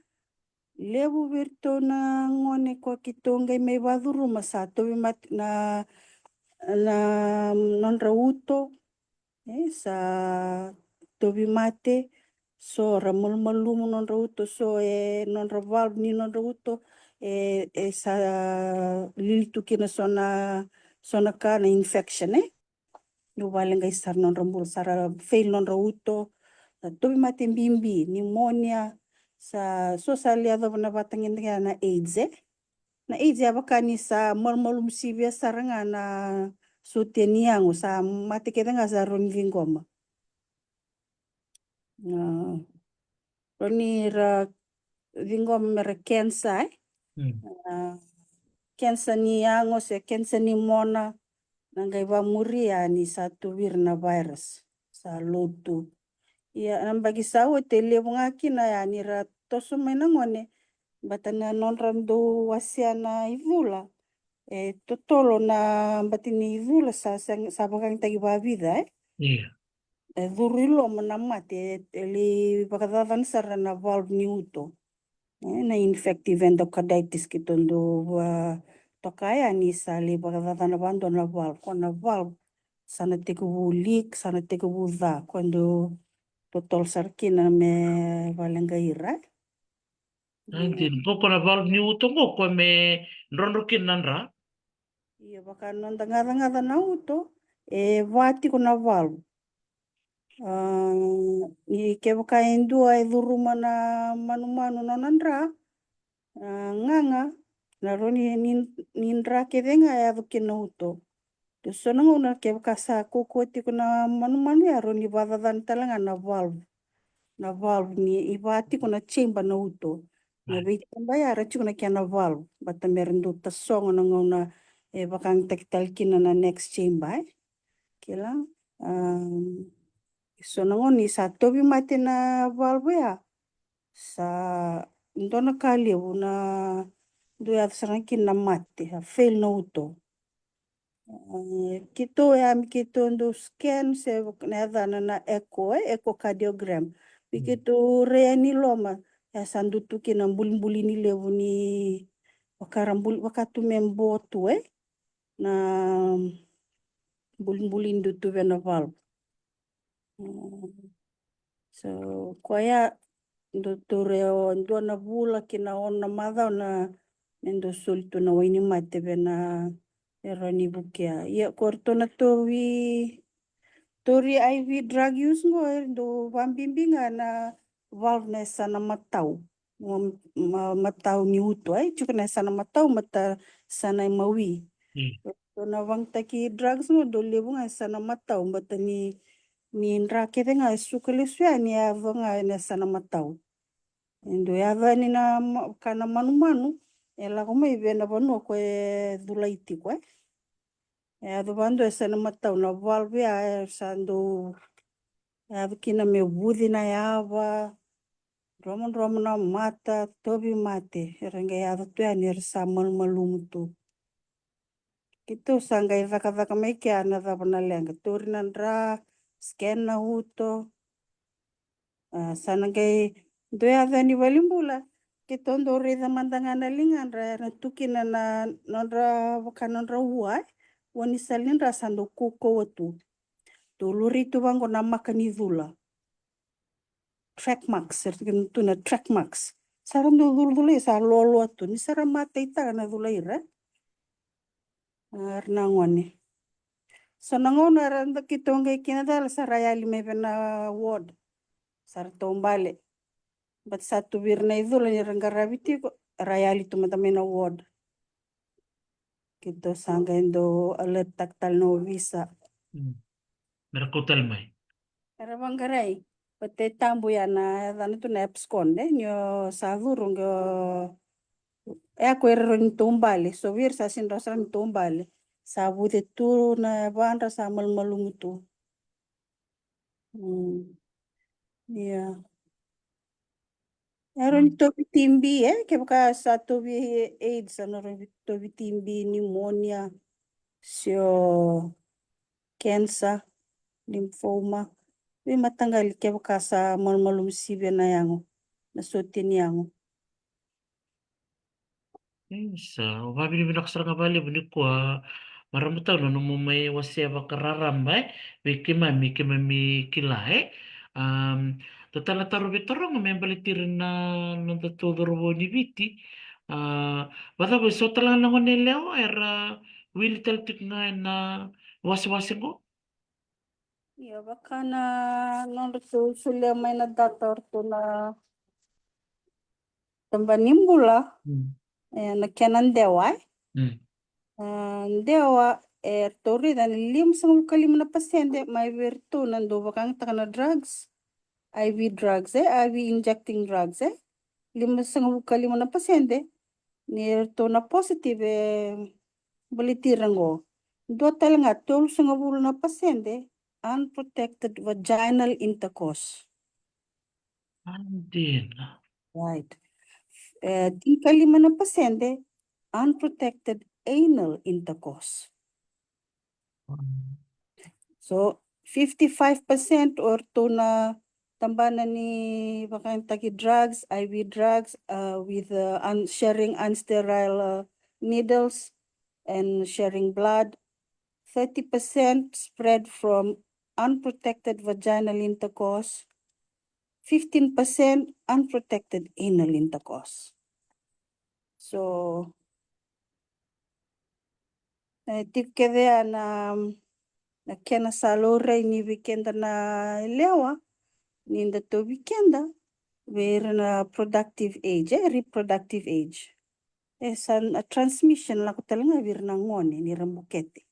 lebu virto na ngone ko kitonga may vaduru masa tobi mat na nonra uto sa tobi mate so ramul malumu nonra uto so nonra valve ni nonra uto sa lilitu kina sona ka na infection no valenga isar nonra mbul sara fail nonra uto tobi mate bimbi pneumonia so sa liado na batangin na AIDS na AIDS ya bakani sa malmalum sibia saranga na suteniango sa mate kita nga sa ron vingoma roni ra vingoma mera cancer cancer ni ango se cancer ni mona nangai va muria ni satu virna virus sa lotu ya bagi sawo te levo ngaki na ya ni ra toso mena ngone batana nonrando wasiana ivula totolo na batini ivula sa bakang tagi babida Iya. durilo manamate eli bakadatan sarana valve ni uto na infective endocarditis kitondo tokaya ni sali bakadatan bando na valve kona valve sana teko leak sana teko da quando totol sarkina me valengaira Antin koko na valve ni utong ko me ronrokin nanra. Iya baka nanda ngada na uto vati kuna valve ni ke baka indua duruma na manu nonandra nganga na roni nindra ke denga ya kina uto to sona ngona ke baka sa kokoti kuna manu ya roni vadadan talanga na valve ni ibati kuna chamber na uto na beit bayara chuna na valve bata merendo tasong na ngona bakang taktal kina na next chamber kila so nangoni sa tobi mate na valve ya sa ndona kali na doya sarangkin na mate fail na uto kito ya kito ndo scan se na na echocardiogram kito reani loma ya sandutu kina mbuli ni levu ni wakatu membotu na mbuli ndutu vena valve so kwaya dotoreo ndona vula kina ona madha na nendo sultu na waini mate vena erani bukia ya kortona tori IV drug use ngo do vambimbinga na valve na sana matau matau ni uto chuka na sana matau mata sana mawi Dona vang taki drugs mo do lebu nga sana matau batani ni ndrakete nga sukale sua ni ava nga na sana matau. Indo ava ni na kana manu ela ko mai vena vanu ko e dulaiti ko e ado vando e sana matau na valve a sando ava kina me budi na ava roman na mata tobi mate renge ava tu ani sa malum tu. Kito sangai vaka mai kia na vapana lenga turina ndra scan na uto sanangai doi avani valimbula kito ndo reza mandangana linga ndra na tukina na ndra vakana ndra uai wani salindra sando kuko watu tuluri tu vango na makani dhula track marks sertikin tu na track marks sarang do dhula sa lolo atu ni sarang mata ita na dhula ira arnangwani. So nangona randa kitonga kina dala sarayali mevena ward sar tombale but satu virna idula ni rangaraviti ko rayali tumatamena ward kito sanga indo alert taktal no visa Merakutal mai. Ravangarai pate tambu yana dana tu na absconde nyo savurung ako erro ni tombale so vir sa sin rasa ni tombale sabude tu na bandra sa malmalungu tu. Yeah. Meron tobi timbi kaya baka sa tobi AIDS, ano rin tobi timbi, pneumonia, sio cancer, lymphoma. May matanggal kaya baka sa malumsibya na yango, na sotin yango. Sa vavili vinaksara vale vinikwa maramutaw no mo may wasiaba kararamba wikima mi kilahe totala taro bitorong may balitirin na nandatodoro ni viti wala ba so tala na ngo nileo era wili taltik nga na wasi ko. Iya, baka na nung sulia may na dator to na tambanimbula, na kianan dewa. Dewa tori dan lim sang kalim na pasyente may virtu nando bakang takana drugs IV drugs IV injecting drugs lim sang kalim na pasyente ni to na positive balitirango do talanga tol sang bul na pasyente unprotected vaginal intercourse. Andin. Right. Di kalima na pasyente unprotected anal intercourse. So 55% or to na tambanan ni bakantaki drugs, IV drugs with sharing unsterile needles and sharing blood. 30% spread from unprotected vaginal intercourse. 15% unprotected anal intercourse. So tikkedea na kena salore ni weekenda na lewa ninda to weekenda we're na productive age reproductive age san transmission la ko talaga wir na ngone ni rambukete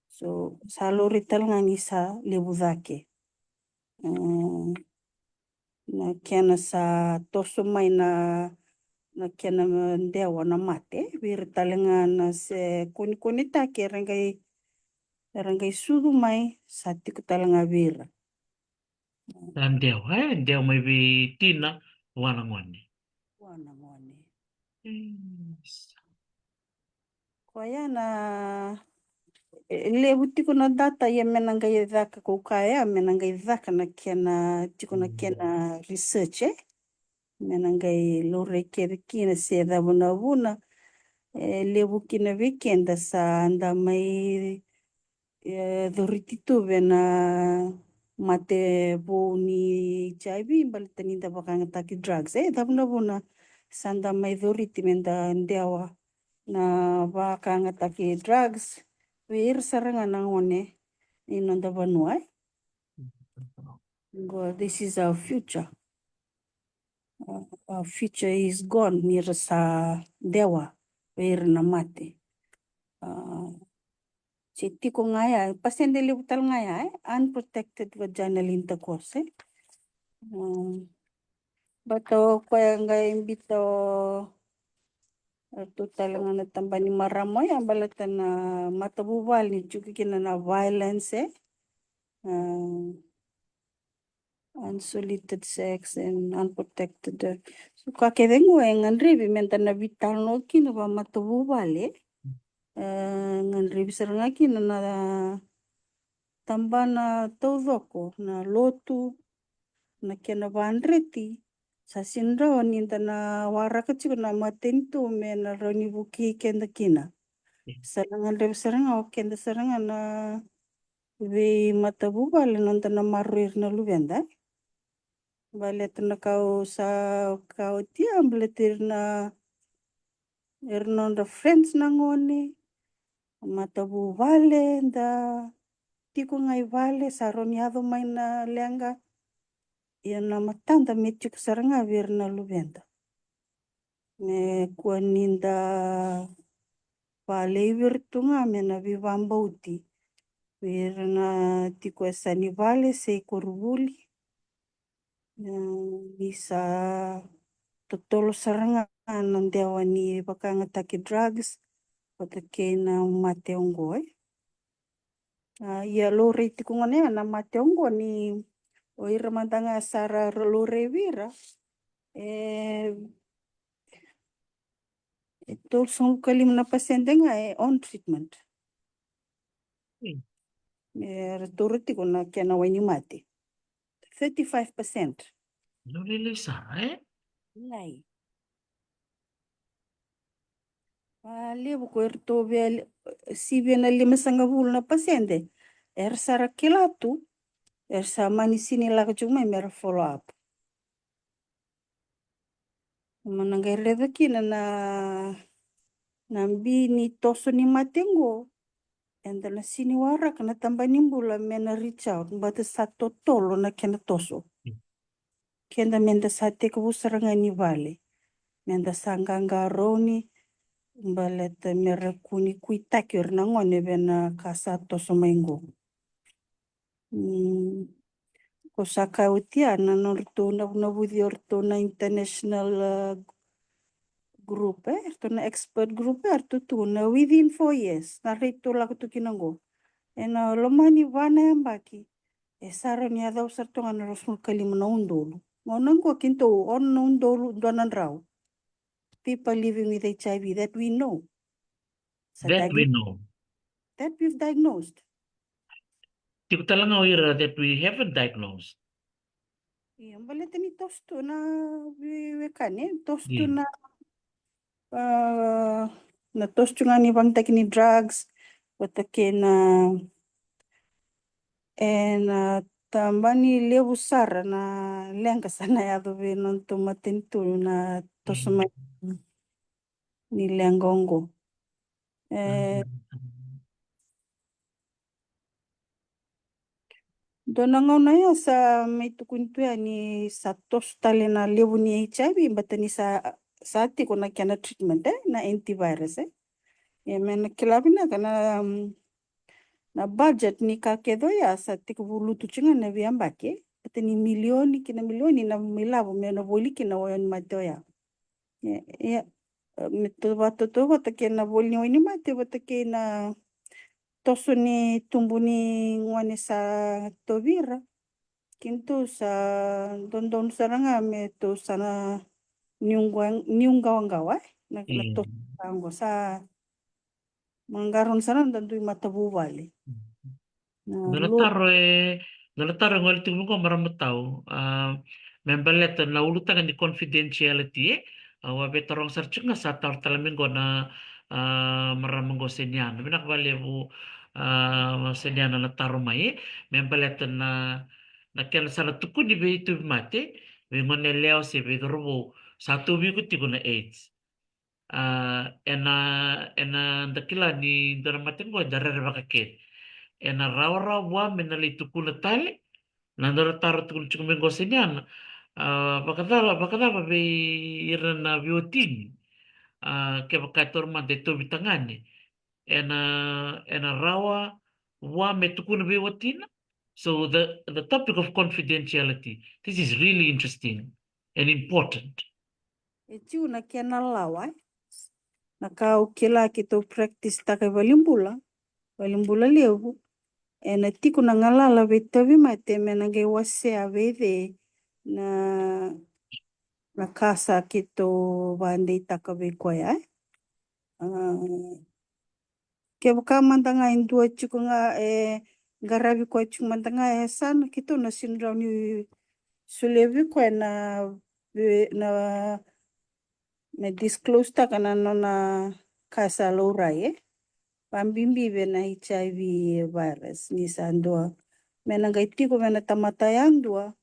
so salore talaga ni sa lebudake na kena sa toso mai na kena ndewa na mate wir talaga na se kuni take rangai sudu mai sati ko talaga wir. Deo may tina wanangwani. Kaya na lebu tiko na data ya menanga idhaka ko kaya menanga idhaka na kena tiko na kena research menanga lore kere kina se da vuna lebu kina weekend sa anda mai dorititu na mate bo ni HIV balitani da bakanga taki drugs da vuna sanda mai doriti menda ndewa na bakanga taki drugs wir saranga nangone inonda vanua this is our future. Our future is gone nira sa dewa wir na mate Si tiko ngaya, pasende libutal ngaya, unprotected vaginal intercourse. Bato kaya nga imbito tutalanga na tambani maramoy ang balatan na matabubal ni chukikina na violence unsolicited sex and unprotected. So kakedengo ngan ribi menta na vital no kino ba matabubal ngan ribi saranga kina na tambana todoko na lotu na kena vanreti sa sinro ninta na waraka chiku na matentu me na roni buki kenda kina sarangan rebe saranga o kenda saranga na vi matabu bale nonta na maruir na lubenda bale na kau sa kau tia ambletir na ernonda friends na ngoni matabu vale da tiko ngai vale saroni ado mai na lenga na matanda metu saranga vir na lubenda me kuaninda vale virtunga me na vivambauti vir na tiko esani vale se korvuli bisa totolo saranga nandewani bakanga taki drugs patakena mateongo ia lore tiko ngane na mateongo ni oira mantanga sara lore vira tol song kalim na pasente nga on treatment turiti ko na kena wani mati 35%. No really sa, Lai. Levo ko erto vel si na lima sanga vul na pasente. Sara kilatu. Sa mani sini la kachuma mer follow up. Manangay reda kina na nambi ni toso ni matengo. And na sini warak na tamba nimbula mena reach out. Bata sa totolo na kena toso. Kenda menda sa teka busaranga ni vale. Menda sanganga roni. Baleta mera kuni kuitakir na ngone bena kasa toso maingo. Kosaka utia na norto na budi orto na international group to na expert group to na within 4 years na rito la to kinango ena lomani vana yambaki sara ni ada usar to na rasul kalim na undolo ngonango kinto on na undolo donan raw people living with HIV that we know that we know. that we've diagnosed. Tiko talanga oira that we haven't diagnosed. Yung balita ni tosto na wekane tosto Yeah. na tosto nga ni bang taki ni drugs watake na tambani levu sara na lenga sana ya dobe non tomatentu na toso ni lengongo donangau na ya sa may tukuntu ya ni sa tos tali na levu ni HIV bata ni sa ati ko na kiana treatment na antivirus mena kilabi na kana na budget ni kakedo ya sa tiku bulutu chinga na viambake bata ni milioni kina milioni na milabu mena boli kina wayan matoya ya meto bata kena boli ni mate bata kena toso ni tumbu ni ngwane sa tovira kintu sa dondon saranga me to sana niunggawa na to tango sa manggaron sana dandu matabu vale Nalataro ngol tu ko maramutaw membalet na ulutangan ni confidentiality wa betorong search nga sa tar talamin ko na maramang senyan binak bale bu senyan na taro mai membalet na ken sana tuku di be itu mate ngon leo se be robo satu biku tigo na AIDS ena dakila ni daramatin ko darar bakake ena rawa wa menali tukuna tale nandara taro tukul chukumen gosenyan bakadala be irana biotin ke bakator man de to bitangani and a rawa wa metukuna be watina. So the topic of confidentiality, this is really interesting and important. E tiu na kia na lawa, na ka o kila ki to practice taka walimbula levu. E na tiku na ngalala ve tavi mate me na ge wase a veve na kasa ki to vande taka ve koe ai. Ke waka mandanga indua tiku nga garavi koe tiku mandanga e sana ki to na sinrau ni sulevi koe na disclose taka na nona kasa lourai Pambimbi vena HIV virus ni sandua. Menangai tiko vena tamatayandua.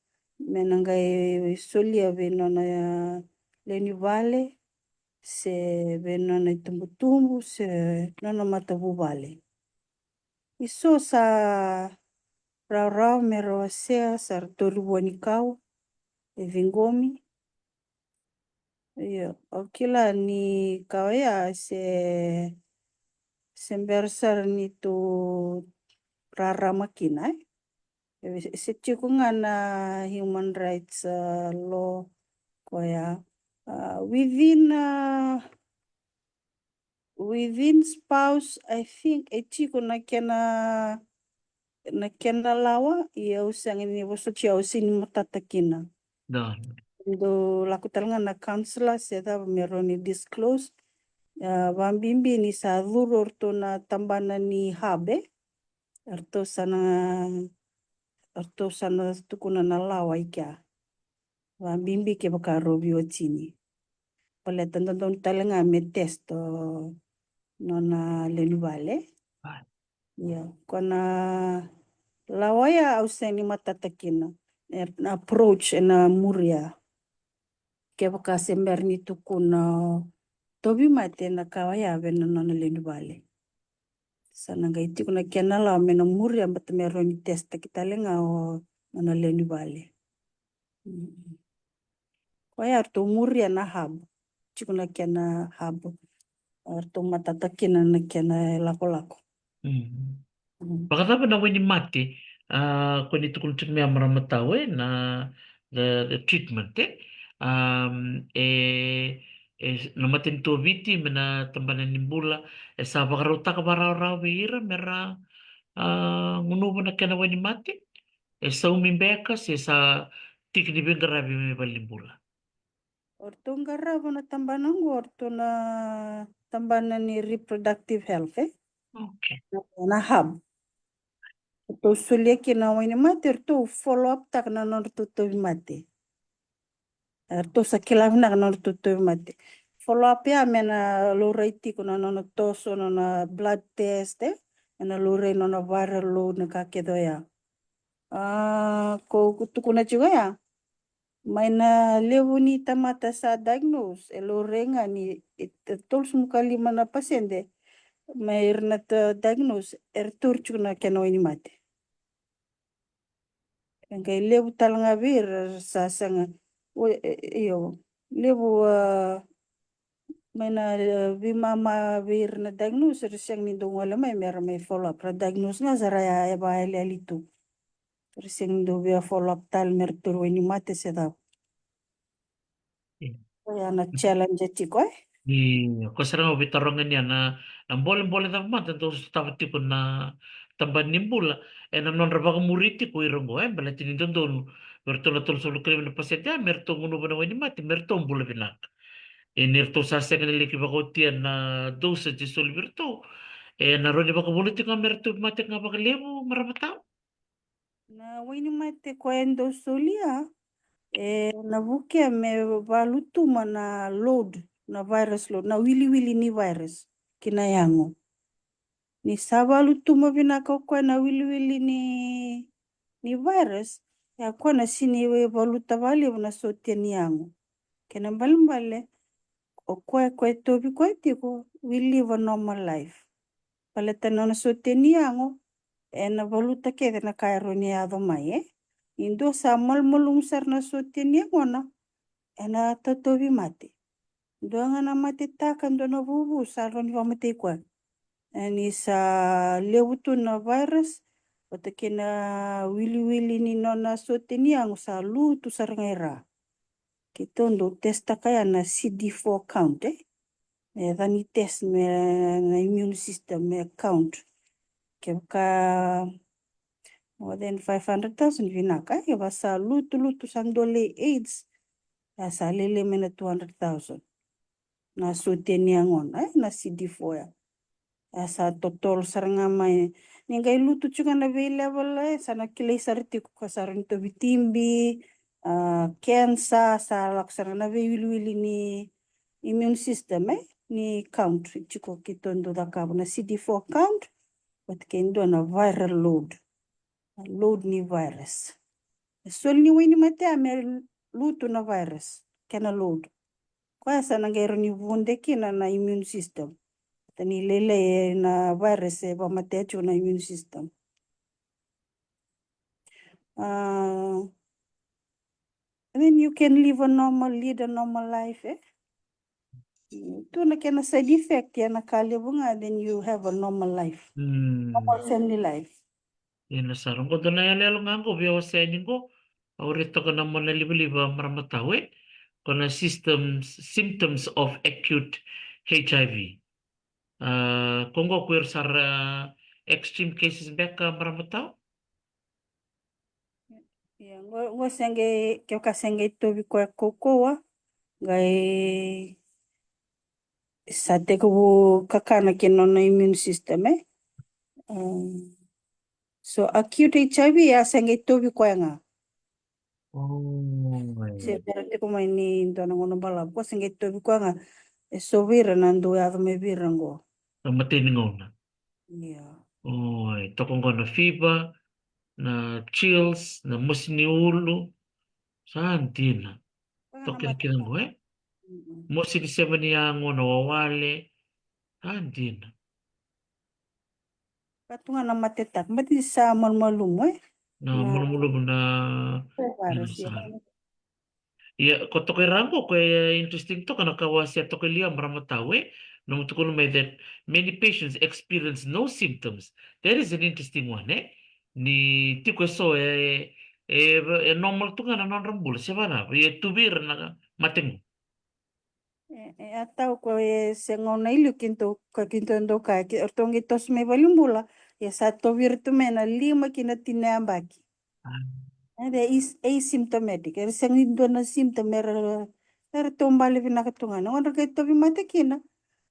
Menangai solia vena na Leni Vale. Se vena na tumbutumbu se nona matavu vale. Iso sa rau mero asea sa toruani kau e vingomi. Iyo, okila ni kawaya se bersar ni tu rara makina se tiku ngana human rights law koya within spouse I think e tiku na kena lawa ia usang ini wasochi au sini matatakina No. do lakutal ngana counselor seda meroni disclose vambimbi ni sa dhuru orto na tambana ni habe orto sana tukuna na lawa ikia vambimbi ke baka robi o tini pale tandon talenga me testo nona Leni Vale ya kona lawa ya auseni matatakina na approach na muria ke baka sember ni tukuna tobi mate na kawaya vena nona Leni Vale sana ngai tiku na kena la mena muria batamero ni testa kita lenga o nona Leni Vale Koya arto muria na habu tiku na kena habu arto matatakina na kena lako-lako Pakatapa na wini mate, kung ito kung may amaramatawin na the treatment namatin to viti mena tambanan nimbula sa bakaruta ka baraw ira mera ngunubo na kena wini mate sa umimbeka sa tikni bengarabi me balimbula. Orto ngara na tambanan orto na tambanan ni reproductive health Okay. na hub. Orto suleki na wini mate orto follow up tak na orto to mate. Orto sa kilav na orto to mate. Follow up ya mena loreiti kuna nono toso na blood test mena lore nono viral load na kakedo ya. Ko tukuna juga ya. Maina lewu ni tamata sa diagnose lorenga ni tol sumkali mana pasende mairna ta diagnose turchu na keno ini mate. Ngai lewu talanga vir sasanga iyo lewu maina vimama vir na diagnose risang ni dongwala mai mera mai follow up diagnose nga zaraya eba alitu risang do via follow up tal mertur ini mate sedap. Ya na challenge chiko Iya, ko sarang bitarongan niya na boleh-boleh tamat tentu tamat ko na tamban nimbula non raba muriti ko irongo balati ni dondon merto na tol solo krem na pasete merto nguno bana wani mati merto mbula binak nerto sasa kan leki bakotia na dosa di sol virto na roni baka buliti ka merto mati nga baka lebu maramata na wini mate kwendo solia na vukia me valutuma na load na virus load na wili ni virus kina yango ni savalutuma vinaka kwa na wili ni virus ya kwa na sini we valuta vale na sote ni yango kena mbalimbale o kwa tobi kwa tiko we live a normal life pale tanona sote ni yango na valuta ke na kairo ni ado mai indo sa malmalung sar na sote ni ngona ena tatobi mate doanga na mate taka ndo na vuvu sa ron wa mate kwa Ani sa leutu na virus, watakena wili ni nona soteni ang sa lutu sarangera. Kitondo testa kaya na CD4 count dhani test me na immune system me count. Kaya more than 500,000 vinaka. Kaya sa lutu sandole AIDS. Sa lele me na 200,000. Na soteni angon na CD4 ya. Sa totol saranga mai ningai lutu chunga na level sana kilay sariti ko kasaran to bitimbi cancer sa laksara na wili ni immune system ni count chiko kitondo da kabo na CD4 count but kendo na viral load ni virus so ni wini mate ame lutu na virus kena load kwa sana ngero ni vunde kina na immune system tani lele na virus ba matecho na immune system. And then you can lead a normal life. Tu na kena side effect ya na kalibunga, then you have a normal life. Normal family life. Ina sarong ko doon na yalelo nga ko biya wasainin ko. Aurito ko na muna liba maramatawe. Kuna symptoms of acute HIV. Kung ko queer sa extreme cases back maramataw? Yeah, ngo senge kyo ka senge tobi kwa kokoa gai sa teko kakana kino na immune system so acute HIV ya senge tobi kwa nga. Pero teko mai ni ndona ngono bala ko senge tobi kwa nga so vira na ndo ya me vira ngo. Matiningaw na. Yeah. Tokong ko na fever, na chills, na musni ulo. Saan din na? Tokin kinang Musini sema ni yango na wawale. Saan din na? Patunga na matetak, mati sa malmalum Na mulumulum na virus inasal. Ya, ko tokoy rango ko interesting to kana kawasya to liya maramatawe. No to may that many patients experience no symptoms. That is an interesting one, Ni tiko so normal to kana non rambul siya na. Tubir na mating. Atau ko sengo na ilu kinto ndo ka ortongi tos me balimbula ya sato virtu mena lima kina tinambaki. Ada is asymptomatic. Er sengi ndo na symptom er tombali vina katunga. Na wanda kay tobi mate kina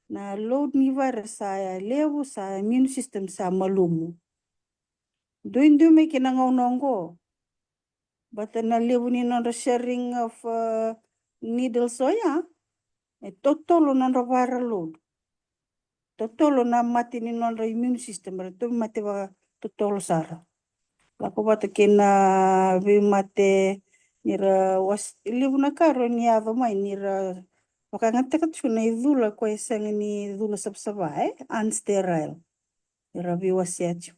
na load ni virus sa lewu sa immune system sa malumu. Doin me kina ngonongo. But na lewu ni nanda sharing of needles so ya. Totolo na viral load. Totolo na mati ni nonra immune system. To mate ba totolo sara. Lako bata kina vi mate nira was libu na karo ni ado mai nira wakangate katuna idula kwa isang ni idula sabsaba unsterile. Nira vi wasiacho.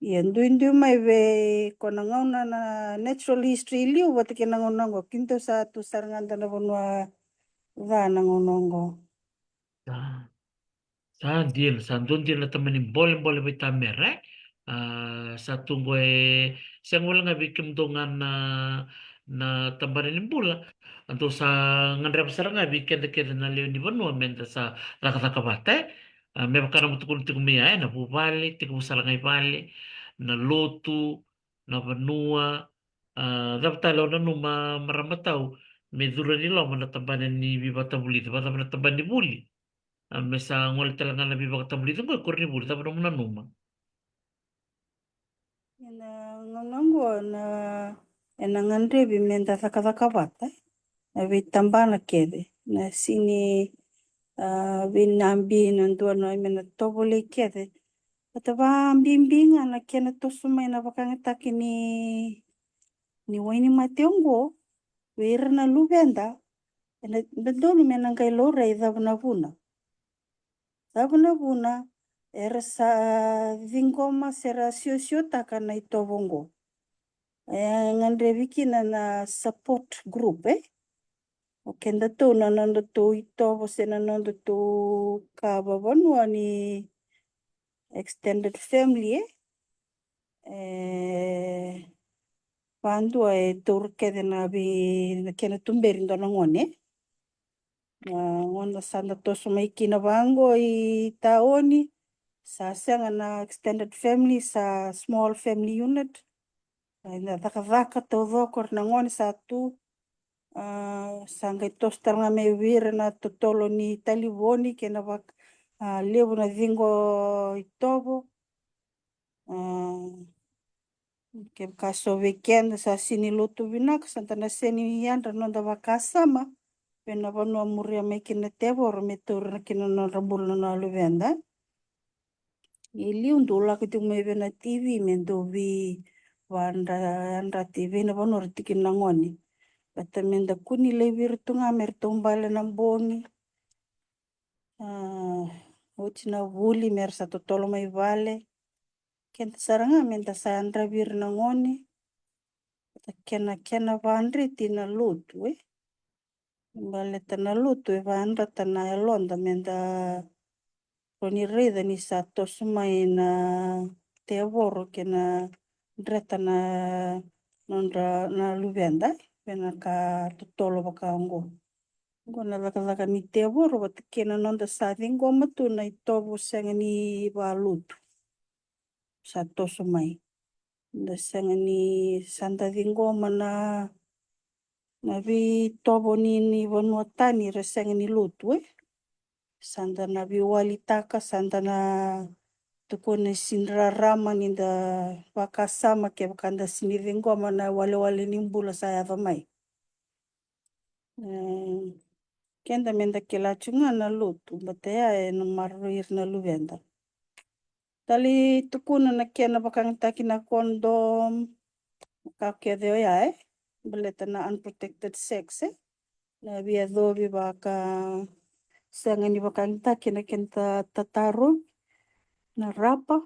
Yan duin mai ve kona ngauna na natural history liu bata kina ngonongo kinto sa tu saranganda na bonwa vana ngonongo. Saan din na taman ni bole vitamere. Sa tunggu siang wala nga bikim dongan na tambarin ni bula. Anto sa ngandrep sarang nga bikin de na leo ni banua menta sa raka bate. May makana mo tukul tikum miya na bubali, tikum sarang ay bali, na lotu, na banua. Dapat talo na numa maramataw. May dura nila mo natabanan ni bibata buli, bata nataban ni buli. Mesa ngol talaga na bibak tabli itu ko kurni buli tapos mo na numa. Na ngonongo na ngandre bimenda thakabata. Vitambana kede. Na sini vinambi nandua na imena tobole kede. Ataba bimbinga na kena tosumay na bakangataki ni waini mateongo. Wira na lubenda. Na doni menangay lora idhabnavuna. Dhabnavuna. Era sa vingoma sera sio taka na itovongo. Ngandre vikina na support group kenda tu nanondo tu itovo se nanondo tu kavavanoa ni extended family pandua turkede na bi kena tumberi ndo nangone ngona sanda toso mai kina vango I taoni sa senga na extended family sa small family unit na vaka to vokor na ngone satu sanga tos taranga me vira na totolo ni talivoni kena vak levo na vingo itovo ke kaso weekend sa sini lutu vinak santana seni yandra nonda vakasama pena vano muria me kina tevor me tur na kina no rambul na luvenda ili undula kitu me vena TV mendo vi wanda anda TV na vano ritikin na ngoni bata menda kuni le virtunga mertumbale na bongi uchi na vuli mer sa totolo mai vale kenta saranga menta sa andra vir na ngoni kena vandri tina lutu bale tana lutu vandra tana elonda menda roni reda ni sa tosumai na tevoro kena dreta na nondra na luvenda pena ka totolo bakango gona laka ni tevoro bat kena nonda sa vingo matu na itovo senga ni valutu sa tosumai da senga ni santa vingo mana na vi tovo ni vanuatani ra senga ni lutu sanda na vi walitaka sanda na tukone sinra rama ninda wakasama ke wakanda sinivingo mana wale nimbula saya mai kenda menda kela chunga na lutu batea no maruir na luvenda tali tukuna na kena bakang taki na kondom kakede ya beleta na unprotected sex na via dobi baka sanga ni bakang taki na kenta tataru na rapa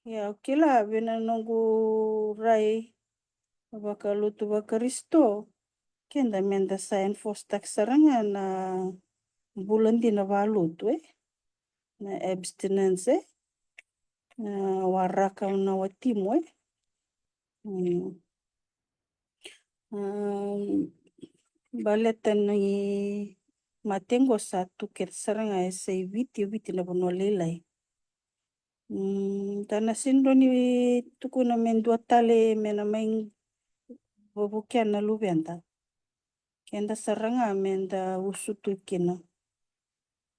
ya kila vena nongu rai baka lutu baka risto kenda menda sa enforce tak saranga na bulan di na valutu na abstinence waraka na watimu baleta ni matengo satu ket saranga say viti na bono lelai tana sindo ni tukuna mendua tale mena main bobukian na luventa kenda saranga menda usutu kina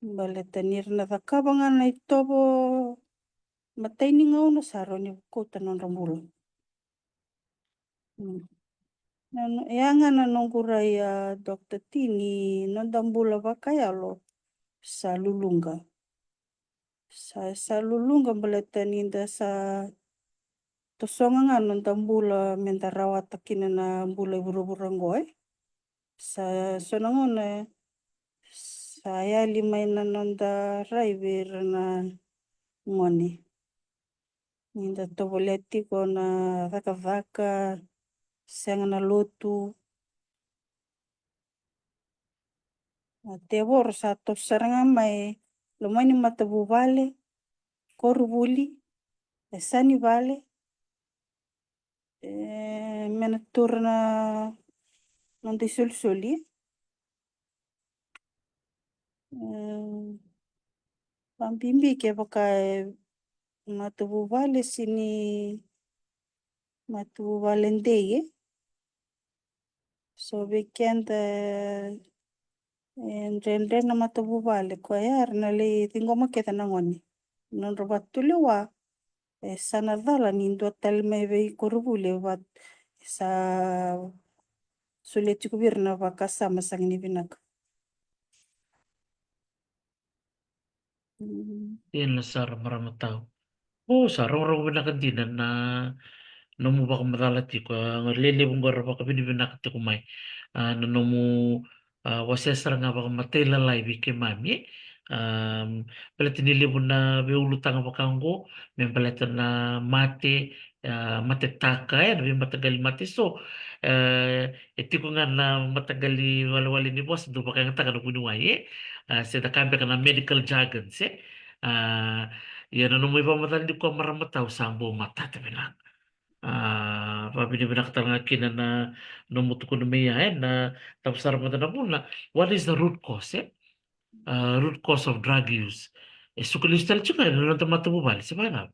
baleta nirna vakabanga na itobo matay ni ngau na saro ni kota non rambulo yanga na nongura ya Dr. Tini nondambula vakaya lo sa lulunga baleta ninda sa tosonga nga nondambula menda rawata kina na bula buru-burangoy sa sonangone saya lima na nonda raibir na ngoni ninda toboleti ko na vaka senga na lutu tevor sa tosaranga mai lumani matabu vale korubuli esani vale menaturna nanti sul-suli pampimbi ke pakai matabu vale sini matabu valendeye so weekend rendre na matabu vale kwa yar na le tingoma kita nangoni non robat tulewa sana dhala nindo talme ve korubule wat sa sulit kubir na vakasama sang ni binak Yan na sar maramatao. Oh, sarong raw binakantinan na nomu baka matalati ko ngalele bungar baka binibinakati ko may na nomu wasesar nga baka matela live ke mami palit nilibon na beulutang baka ngo men palit na mate matetaka nabi matagal mati. So, iti ko nga na matagal walwali ni boss, do ba kaya nga taga bunuwaye, sa nakambi ka na medical jargons, eh. Yan ano mo iba matagal di ko maramataw sambo mata, tabi lang. Pabili-bili nga kina na numuto ko na na tapos sarap na muna. What is the root cause, eh? Root cause of drug use. Sukulistal juga na teman-teman balik sebenarnya.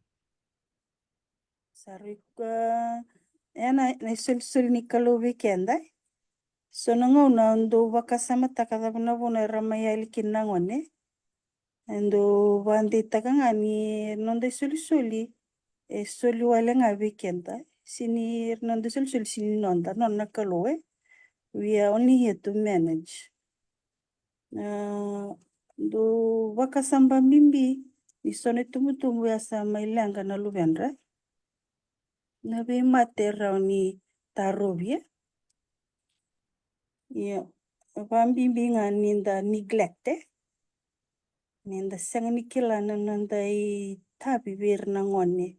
Sabi ko, naisulsul ni kalu weekend ay. So nanguna ndo wakasama takadabna bona ramayali kinangone. Ndo bandi takangani nonde suli suli wala nga weekend ay. Sini nonde suli sini nonda nonna kalu eh. We are only here to manage. Ndo wakasamba mimbi isone tumutumu ya sama ilanga na lubendra. Nabi matera ni tarobia. Ya, pambimbinga ninda neglect ninda sangani kila nanda I tabi bir nangone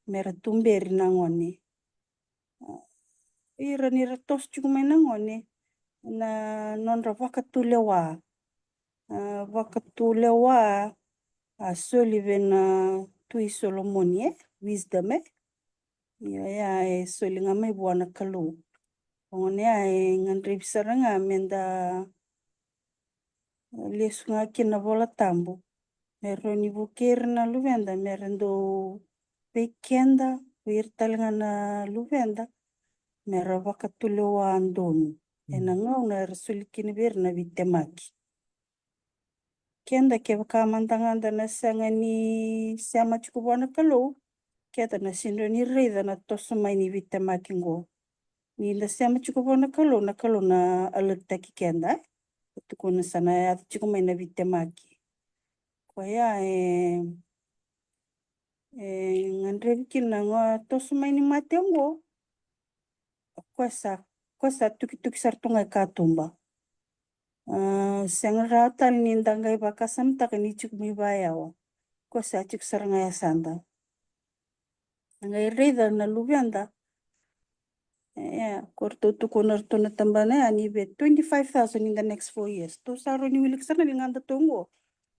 mera tumberi nangone ira nira tos cuma nangone na nonra wakatulewa asoli vena tui solomoni wisdom ya soli ngamai buana kalu ngone ngandri bisaranga menda lesu nga kina bola tambo meroni bukir na luvenda merendo pekenda wir talanga na luvenda mera wakatulewa andonu enangau na rasulikini bir na vitemaki kenda ke wakamandanganda na sangani sama chukubwana kalu keta na sindro ni reida na tosumai ni vitemaki ngo ni na sama chukubwana kalu na alertaki kenda tukuna sana ya chikumai na vitemaki kwa ya ngandrevikin na nga tosumai ni matengo kwasa tuki sartungai katumba sengrata nindangai bakasam takani chukumi bayawa kwasa chuk sarangai sanda ngai reida na lubianda korto tukuna tuna tambana ani be 25,000 in the next 4 years to saro ni wilik sana nganda tongo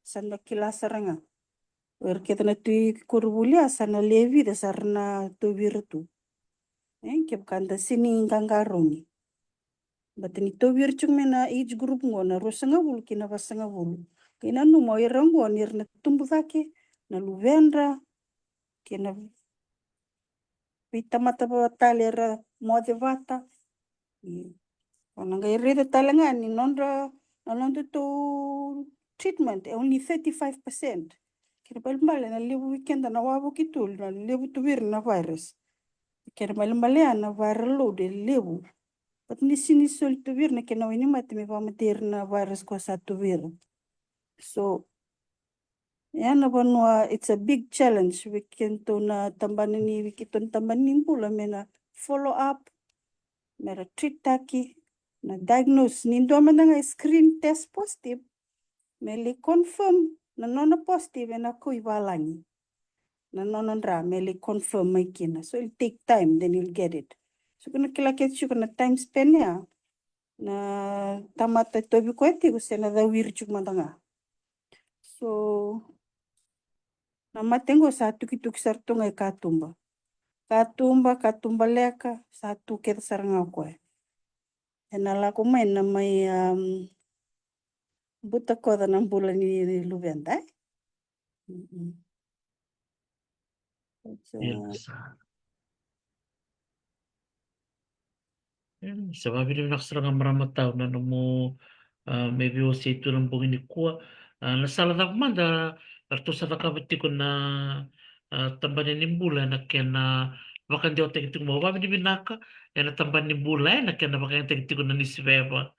sanda kilasaranga kita na tui kurbuli asana levi da sarna tu virtu kep kanda sini kangaroni batini to virtu mena age group ngona rosanga bulu kina basanga bulu kina no mo irango nirna tumbu zake na luvendra kina vita mata talera modevata nanga irida talanga ni nondra to treatment only 35%. Kira bali na lebu weekend na wabu kitul na lebu tubir na virus. Kira bali na viral load lebu. But ni sini sol tubir na kina wini mati me pamatir na virus ko sa tubir. So yana banwa it's a big challenge weekend to na tambanini wikiton tambanin pula mena follow up mera treat taki na diagnose nindo mananga screen test positive meli confirm na nona positive na kuibalangi na nona ndra meli confirm maikina so it'll take time then you'll get it so kuna kila kitu kuna time spend ya na tamata tobi ko eti kusena da wirchu mandanga so na matengo sa tuki sartunga katumba leka satu kita saranga ko enala ko mai na mai buta ko da ng bulan ni lubenda Yes. Sababi rin nakasarang maramat tao na mo maybe o sa ito ng bungin ni kuwa. Nasala na kuman da arto sa nakabati ko na tambanin ni bula na kaya na baka hindi ako tingin mo. Babi ni binaka na tamban ni bula na kaya na baka yung tingin ko na ni Sveva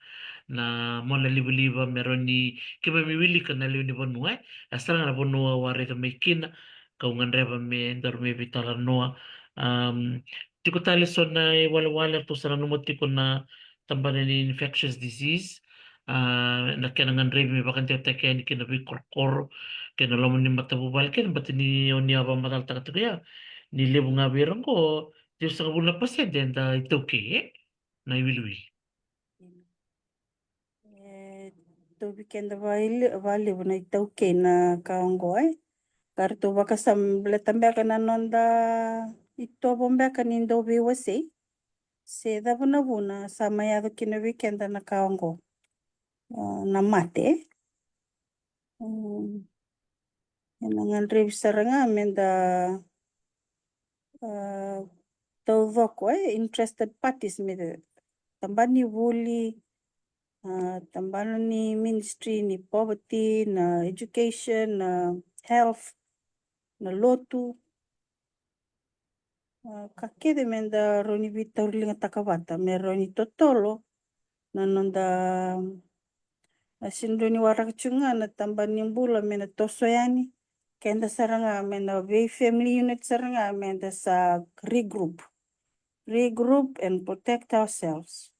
na mo na liba-liba meron ni kaya mamimili ka na liw ni Bonua asal nga na Bonua wari ka may kina kaungan reba may dorme bitala noa ti ko tali so na wala-wala to sa nanumot ko na tambanan ni infectious disease na kaya nangan reba may baka tiyo tayo kaya ni kinabi korkor kaya nalamon ni matabubal kaya ba't ni ba matalta ka kaya Nilebo nga berang ko, Diyos sa kabula pa siya, then ito ke, na iwilwi. Tobi kenda vale vuna itau kena kaongo ai. Kartu baka sam tambeka na nonda ito bombeka nindo wase. Se da vuna sama yado kina weekenda na kaongo. Na mate. Nangan revisar nga menda tau doko interested parties mede. Tambani wuli, tambano ni ministry ni poverty, na education, na health, na lotu. Kakede menda roni vita urlinga takavata, me roni totolo, na nonda asindoni warak chunga na tambani mbula mena tosoyani. Kenda saranga mena vei family unit saranga menda sa regroup and protect ourselves.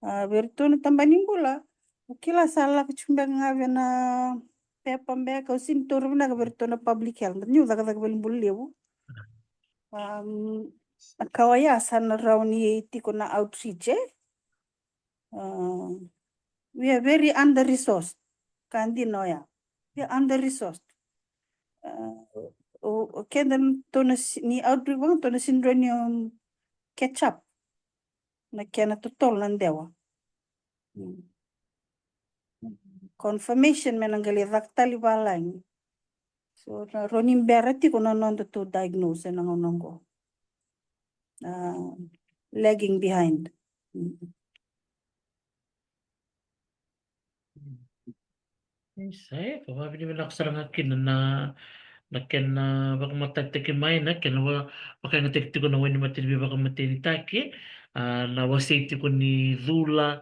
Vertona tambani mbula, kila sala kuchumba ngave na pepa mbeka usin turuna ka vertona public health. Nyu daga mbulu lewu. Kawaya sana rauni tiko na outreach we are very under-resourced. Kandi noya. We are under-resourced. Kenda tona ni outreach bang tona sindroni catch up. Na kena totol nandewa. Confirmation menanggali raktali balang. So ronim berati kuna nondo to diagnose na ngonongo. Lagging behind. Saya, probably may nakasarang akin na ken baka matatake mai na ken baka ngatek ko na wani matini baka matini take na wasiti ko ni Zula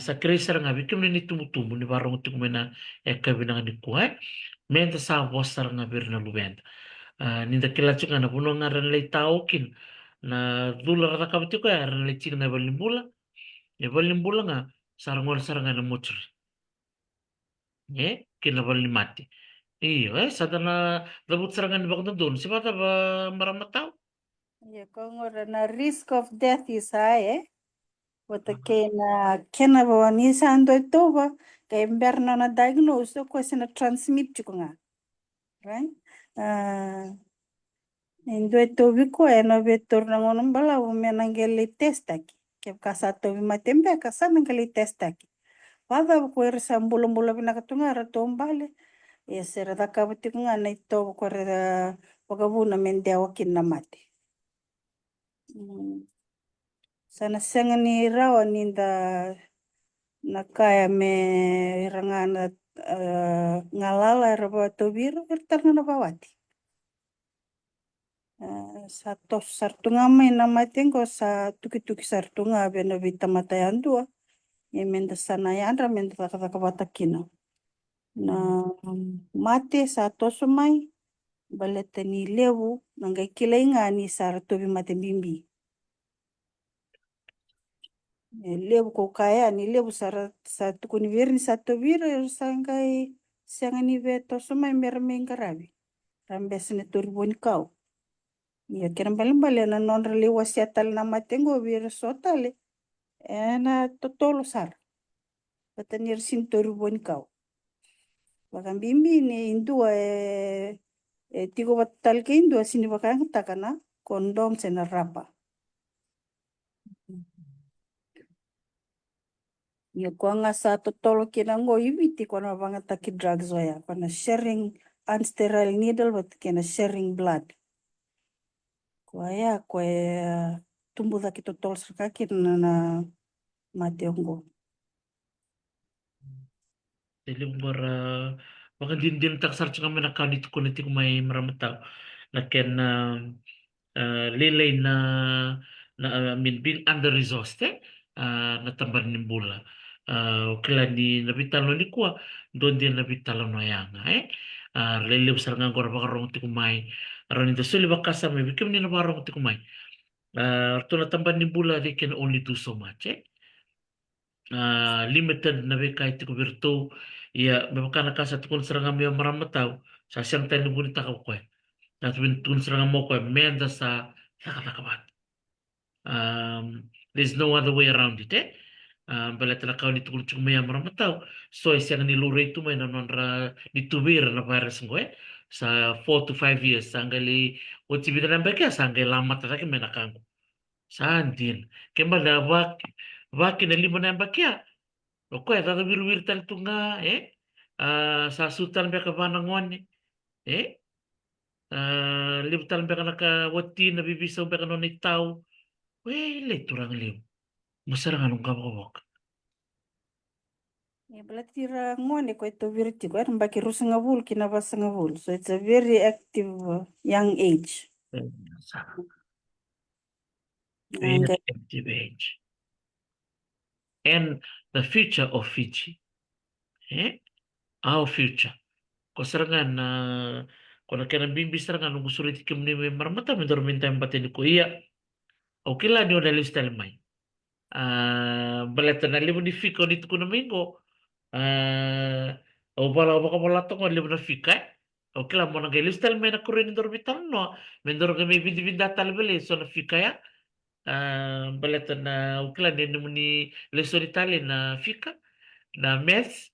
sa kreser nga bikim ni tumutumo ni barong tiko na ekabina ni kuha menta sa wasar nga bir na lubend ninda kilatsu nga na puno nga ran lay taukin na Zula kata kabati ko ya ran lay chika na balimbula nga sarangol na mochri kinabalimati. Iyo, sadana dabut serangan di bakit doon. Si bata ba maramataw? Yeah, kongora na risk of death is high. Wata kena ba ni sando ito ba kay berna na diagnose ko na transmit ko nga. Right? Indo ito biko na betor na ngonong bala umenangeli testaki. Kaya kasato bimatembe kasanangeli testaki. Wada ko ersa mbula pinakatunga tombale. Yes, era da kabati ko nga na ito ko era pagabuna mendewa kinamati. Sana senga ni rawa ninda nakaya me rangana ngalala raba tobiro ertarna na bawati. Satu sartunga may namatengo sa tuki sartunga bena vita matayan dua. Menda sana yandra menda takabata kino. Na mate sa tosumay baleta ni lewu nangai kilay nga ni sara tobi mate bimbi. Lewu ko kaya ni lewu sa tukuni verni sa tobiro sangai sianga ni veto sumay mermeng karabi. Rambes ni turbon kau. Ya kiran bale na non lewa siatal na matengo vir sotale. Na totolo sar. Batanir sin turbon kau. Bakan bimbi ni indua tigo batal ke indua sini bakang takana kondom sena rapa. Yo kuanga sa totolo kina ngo ibiti kona banga taki drugs waya kona sharing unsterile needle but kena sharing blood. Kuaya tumbuh taki totolo sakaki na mati ongo. Jadi baka din taksar tsaka manakaw dito ko niti may maramataw na ken lilay na I mean being under-resourced na tamban ni bula. Kila ni nabitalo ni kuwa doon din nabitalo no yang liliw sarangan ko baka rong ti kumay aron ito suli baka sa may bikim ni nabarong ti kumay to na tamban ni bula they can only do so much limited na be kahit ko birto ya mabaka nakasa tukon serangan may maramataw Sa siang tani bunita ka ko. At tun serang mo ko menda sa nakakabat. There's no other way around it, eh? Bala tala kau ni tukul cuma yang orang tahu. So siang ni lurai tu main nonra ditubir na virus ngo eh. Sa 4 to 5 years sanggali uci bidan ambek ya sanggali lama tatake menakang. Sandin. Kembali wak na lima na ambek ya. Oko ya tata wir tal tunga eh. Sa sultan beka vanangon eh. Libutan beka naka wati na bibisa beka nonay tao. Wele turang liu. Masarang anong kabawak. Balatira ngone ko ito virti ko mbaki rusanga vul kina vasanga vul. So it's a very active young age. Very And active age. And the future of Fiji. Eh? Our future. Ko serangan na kung kaya bimbi serangan nung gusto rin tikim ni marmata may dormin tayong batin ko iya. Okay lah ni udah list mai. Baleta na libo ni fika dito ko na mingo. O bala baka wala to ko libo na fika. Okay lah mo nang list mai na kurin ni dormitan no. Mendor kami bindi-binda talbele so na fika ya. Baleta na okay lah ni ni leso di tali na fika. Na mes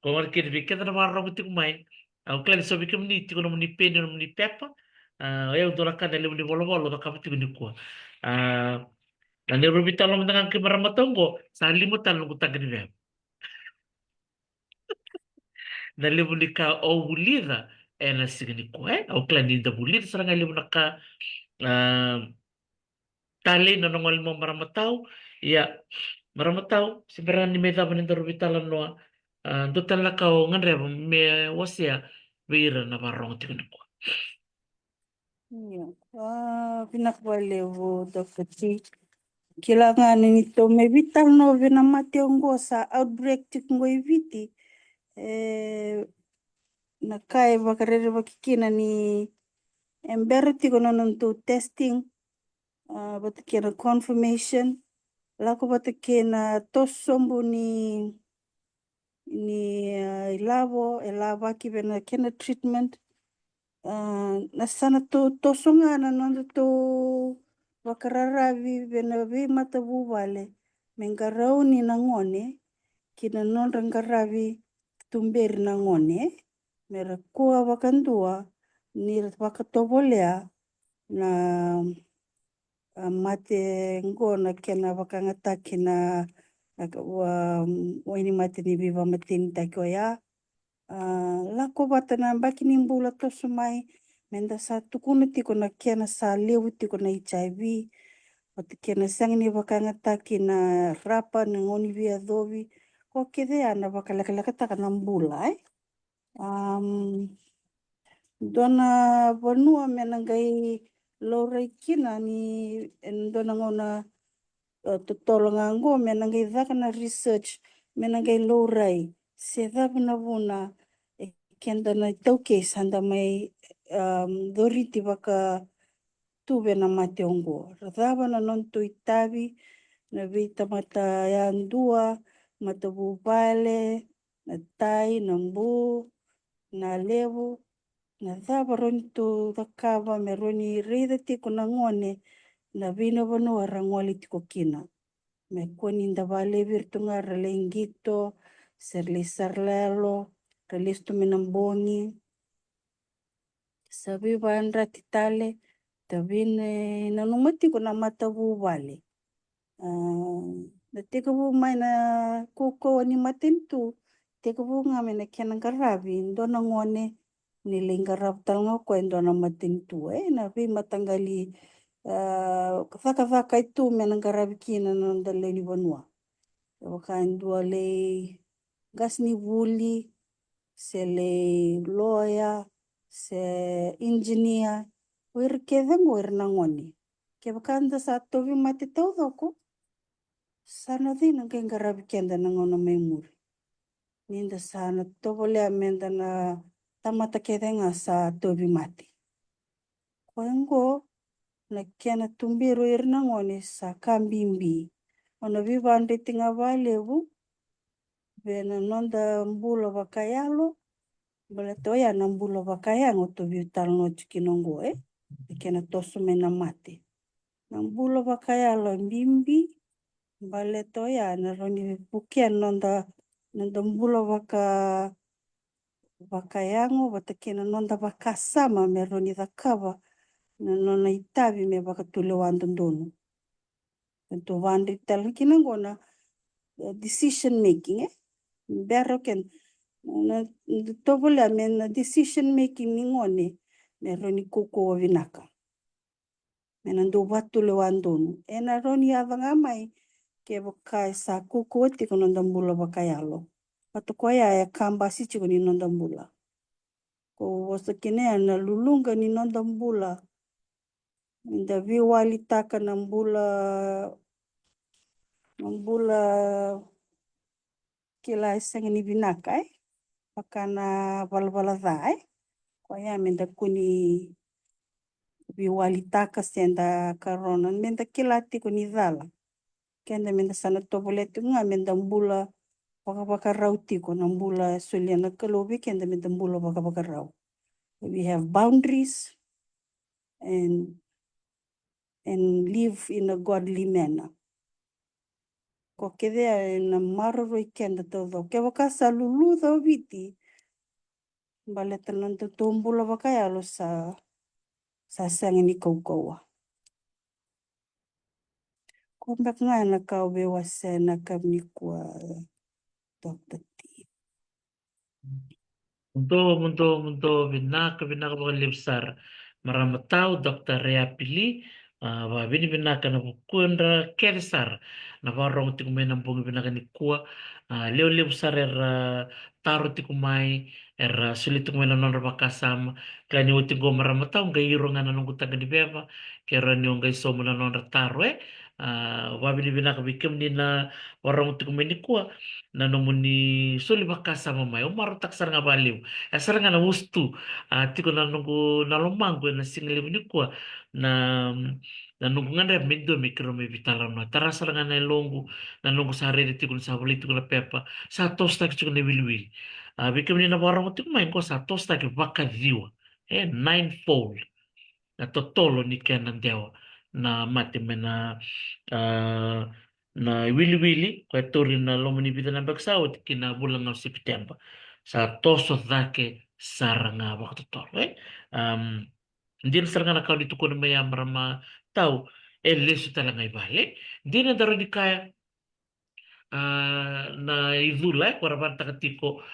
kung ano kinibigyan na naman ako kumay ang klan sabi ko ni tiko naman ni Penny naman ni Peppa ayaw doon ka nalim ni Wolo na kapit ko ni ko na nirubitan naman ng kimaramatong ko sa limutan ng utang ni Beb na limu ni ka o bulida na sige ni ko ang klan ni da bulida sa nga limu na ka tali na nangwal mo maramataw ya maramataw sebenarnya ni meta pa nito rubitalan no total la kao ngan re me wasia vira na barong tikun ko yeah. Pinakbalevo dokati. Kailangan nito may vital no vinamati ongo sa outbreak tikngo iviti. Nakai bakarere bakikina ni emberti kono nuntu testing. Batakina confirmation. Lako batakina tosombu ni ilavo akivena kena treatment. Nasana to songana nondo to wakararavi vena vi matavu vale mengarau ni nangone kina nonda ngaravi tumberi nangone mera kua wakandua ni wakatovolea na mate ngona kena wakangataki na waini mate ni viva matini takoya lako bata na baki ni mbula to sumai menda sa tukuna tiko na kena sa lewu tiko na HIV bata kena sang ni wakangataki na rapa na ngoni via dovi ko kede ana wakalaka taka na mbula dona vanua menangai lorai kina ni dona ngona tutolonga ngo menangai dhaka na research menangai lorai sedap na vuna kenda na tauke sanda mai doriti baka tuve na mate ongo radhava na non tuitavi na vita mata yandua mata bubale na tai na mbu na levu na dhava roni tu dakava me roni reida tiko na ngone na vina vano arangwali tiko kina me koni ndavale virtunga relengito serli sarlelo relisto minambongi sabi bandra titale tabine nanumati ko na matavu vale na teka vu mai na kuko ni matintu teka vu ngame na kena garavi ndo na ngone nilinggarap talnga ko ndo na matintu na vi matangali kaka itu menanggaravi kina nandale ni vanua wakain dua le gas ni vuli sele lawyer se engineer wir kedang wir nangoni ke bakanda sa tovi mati todo ko sana din ang garavi kenda nangona memur ninda sana tobole amenda na tamata kedenga sa tovi mati koengo na kena tumbiru irna ngoni sa kambimbi ona vivande tinga valevu vena nonda mbula vakayalo Bale toia na mbula vakayango to vital no chikinongo kena toso mena mate. Na mbula vakayalo mbimbi bale toia na roni pukian nonda mbula vakayango vatakena nonda vakasama me roni vakava na nona itavi me vakatule wandondo. Tentu wandi tal kinongo na decision making Bero ken na tobole men decision making ni ngone meron ni kuko vinaka. Menando batule wandon. Ena roni avanga mai ke bokai sa kuko ti kono ndambula bakayalo. Pato koya ya kamba si chiko ni nondambula. Ko wasa kine na lulunga ni nondambula. Nda viwali taka nambula kila isang ni vinaka pakana valvaladha kwa ya menda kuni viwalitaka senda karona menda kilati kuni dhala kenda menda sana toboleti nga menda mbula baka rauti ko na mbula suliana kalobi kenda menda mbula baka rau. We have boundaries and live in a godly manner. Ko kede na maroro ikenda todo ke baka salulu do viti baleta nanto tombula baka yalo sa sangini kaukawa. Kumbak nga na kaube wasena kami kwa Dr. T. Munto vinaka baka libsar maramatau Dr. Rea Pili wa vinaka na bukundra kersar na warong tikumay ng bungi vinaka ni kuwa leo libsar taro tikumay sulit tikumay na nonra bakasam kani uti go maramatau ngayiro nga nanong kutanga ni beba kera ni ngay somo na nonra taro wa vinaka bikim ni na warong tikumay ni kuwa na nomuni suli bakasama mai umaro taksar nga baliw asar nga na wustu tiko na nungu na lomango na singli ni kuwa na nungu nga na mindo mikro mi vitala no tarasar nga na longu na nungu sa rede tiko sa buli tiko na pepa sa tosta ki tiko na wilwil bikim ni na warong tiko mai ko sa tosta ki bakadiwa ninefold na totolo ni kenan dewa na mati mena na wili-wili kwa tori na lomani bida na bagsawat kina bulan ng September sa toso dhake saranga waktu tolo hindi na saranga nakao dito ko na maya marama tao leso talaga ibale hindi na daro di kaya na idula warapan takatiko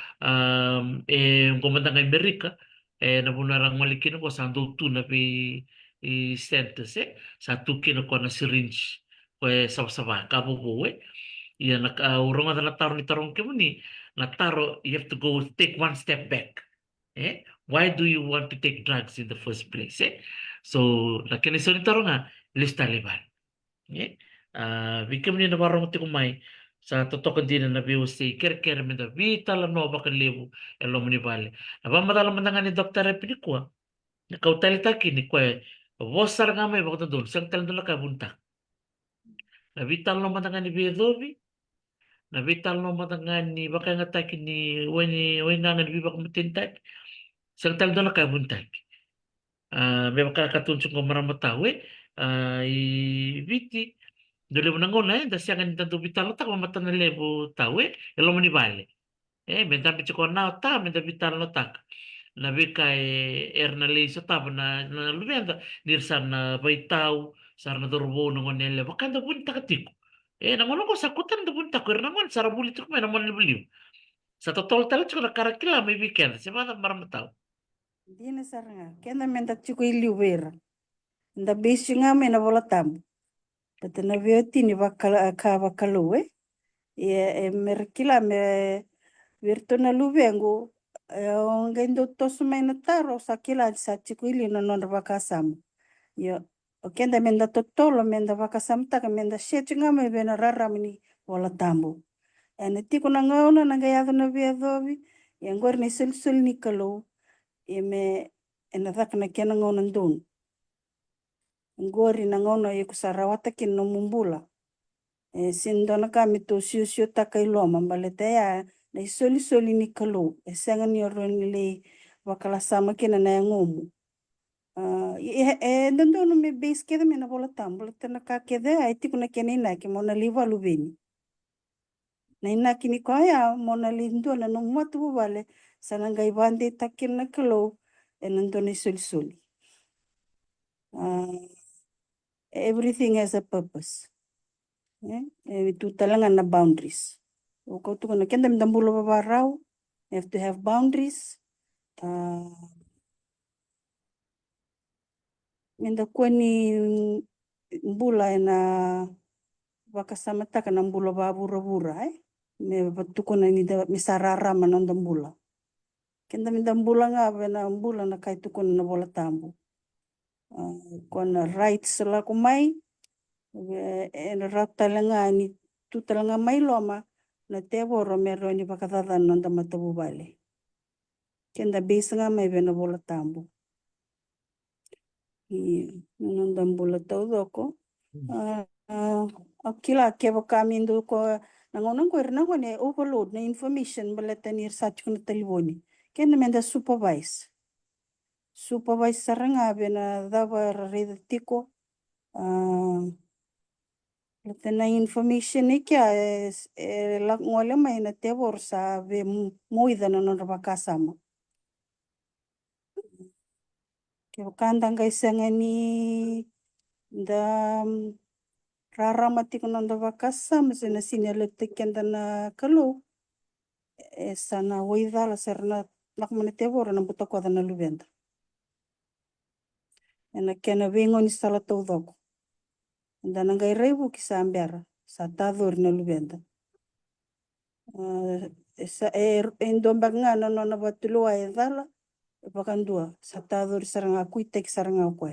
gomandang Amerika na bunarang malikin ko sa tu na pi sentes sa tukin ko na syringe ko sa kabubuwe ya urong na nataro ni tarong ke muni nataro you have to go take one step back why do you want to take drugs in the first place so lakini so ni tarong nga lista leban Vikam ni na warong ti kumay sa totoo din na VOC ker mi da vital no ba kan lebu elo muni bale aba madala mandangan ni Dr. Repinikwa na kautalita kini kwa vosar nga may bakta doon sang talan doon ka bunta na vital no mandangan ni Bedovi na vital no mandangan ni baka nga taki ni wani nga ni bibak mutintak sang talan doon ka bunta may baka katunsong ko maramatawe i viti dole mo nangon da siya ganito do bitalo tak mamata na lebo tawe elo mo ni vale menta bicho ko na ta menta bitalo tak na kay na leso ta na lubenda dirsan na baitaw sar na dorbo no ngonele bakanda punta katiko nangon ko sakutan do punta ko nangon sara bulit ko na mo libliw sa totoo tala ko na karakila may weekend si mana maramataw Hindi na saranga. Kena menda chiko iliwera. Nda besi nga me na bola tamu. Tata na vioti ni vakalo merkila me virto na luvengo ngendo tosu me na taro sa kila sa chiko ili na nonda vakasam. Kenda menda totolo menda vakasam taka menda shetu nga me vena raramini bola tamu. Ene tiko na ngauna na ngayado na viadovi. Ngor ni sul ni kalo. Ena dhaka na kena ngauna ndun. Ngori na ngauna kusarawata kino mumbula. Sindona kami to siu taka iloma mbalete ya na isoli ni kalau e sanga ni oro ni le wakalasama kena na ngomu ndondo no me base keda me na bola tambula tana ka keda ai tiku na kena ina ke mona liva luveni na ina kini ko ya mona lindo na no matu vale sana ngai bande takin na kalau e nando ni soli everything has a purpose tu talanga na boundaries o ko tu na kenda mdambulo babarau you have to have boundaries minda kuani mbula na wakasama taka na mbula babura me batukuna ni da misarara mananda mbula kenda minda mbula nga na mbula na kai tukuna na bola tambu kona rights la kumai en ratalanga ni tutalanga mai loma na tevoro mero ni bakatata nanda matabu bale kenda base nga mai bena bola tambu nanda mbula tau doko akila keva kamindo ko nangonang ko irna ko ne overload na information balata ni research ko na taliboni kenda menda supervise saranga bena dava reda tiko latena information ikia lak ngole mai na tevor sa ve moida na non bakasama keva kandanga isangani da rarama tiko nanda bakasama sena sini letekenda na kalau sana oidala serna lakmane tevor na buta ko na luvenda ena kena vengo ni sala todoko ndana ngai rebu ki sambera sa tador na luvenda endomba nga no batulo ai dala bakandua sa tador saranga kuitek saranga ko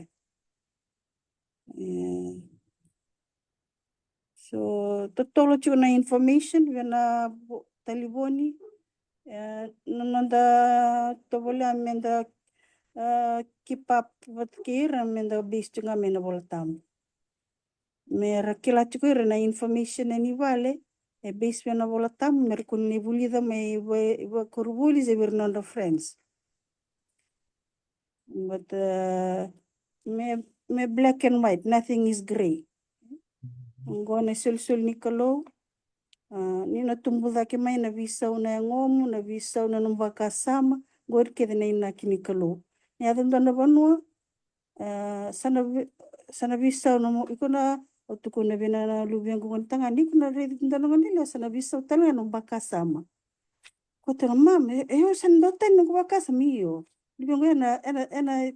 so totolo chu na information vena taliboni nanda tobola menda keep up wat kira menda bistu nga mena voltam me rakila chukur na information ni vale e base na voltam mer kun ni bulida me kurbuli ze nanda friends but me black and white nothing is gray ngone sul ni kalo ni na tumbuda ke mai na visa una ngomu na visa una numbaka sama gor ke na ina kini kalo ni adon na banua sana visa no ikona otukuna bina na lubengu tanga ni kuna redi ndana ngani sana visa utala numbaka sama ko tanga mam yo san doten no baka samiyo lubengu ena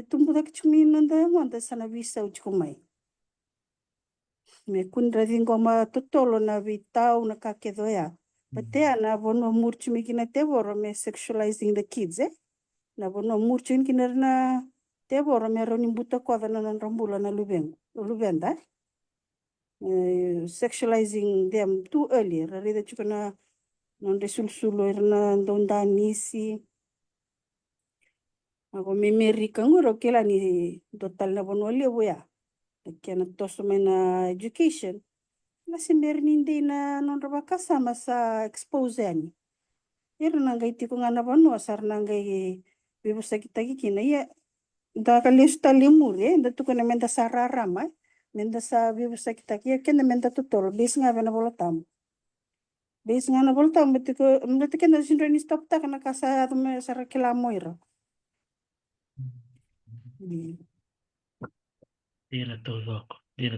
tumbuda ke chumi nanda ngonda sana visa uchikumai me kundra ngoma totolo na vitau na kakedoya patea na bono murchu mikina tevoro me sexualizing the kids na bono murchu kina na tevoro me roni buta kwa na rambula na lubenda sexualizing them too early rarida chukana nonde sulsulo irna ndondanisi ako memerika ngoro kela ni total na bono lewo ya kena toso na education na simberninde na nonrabaka sama sa expose ani irna ngai tiko ngana banu sarna ngai bibusa kita kina ya da kalista limur nda tukuna menda sararama menda sa bibusa kita kia kena menda tutol bis nga bana bolatam bis nga na bolatam betiko menda kena sindroni stop ta kana kasa me sarakila moira Dira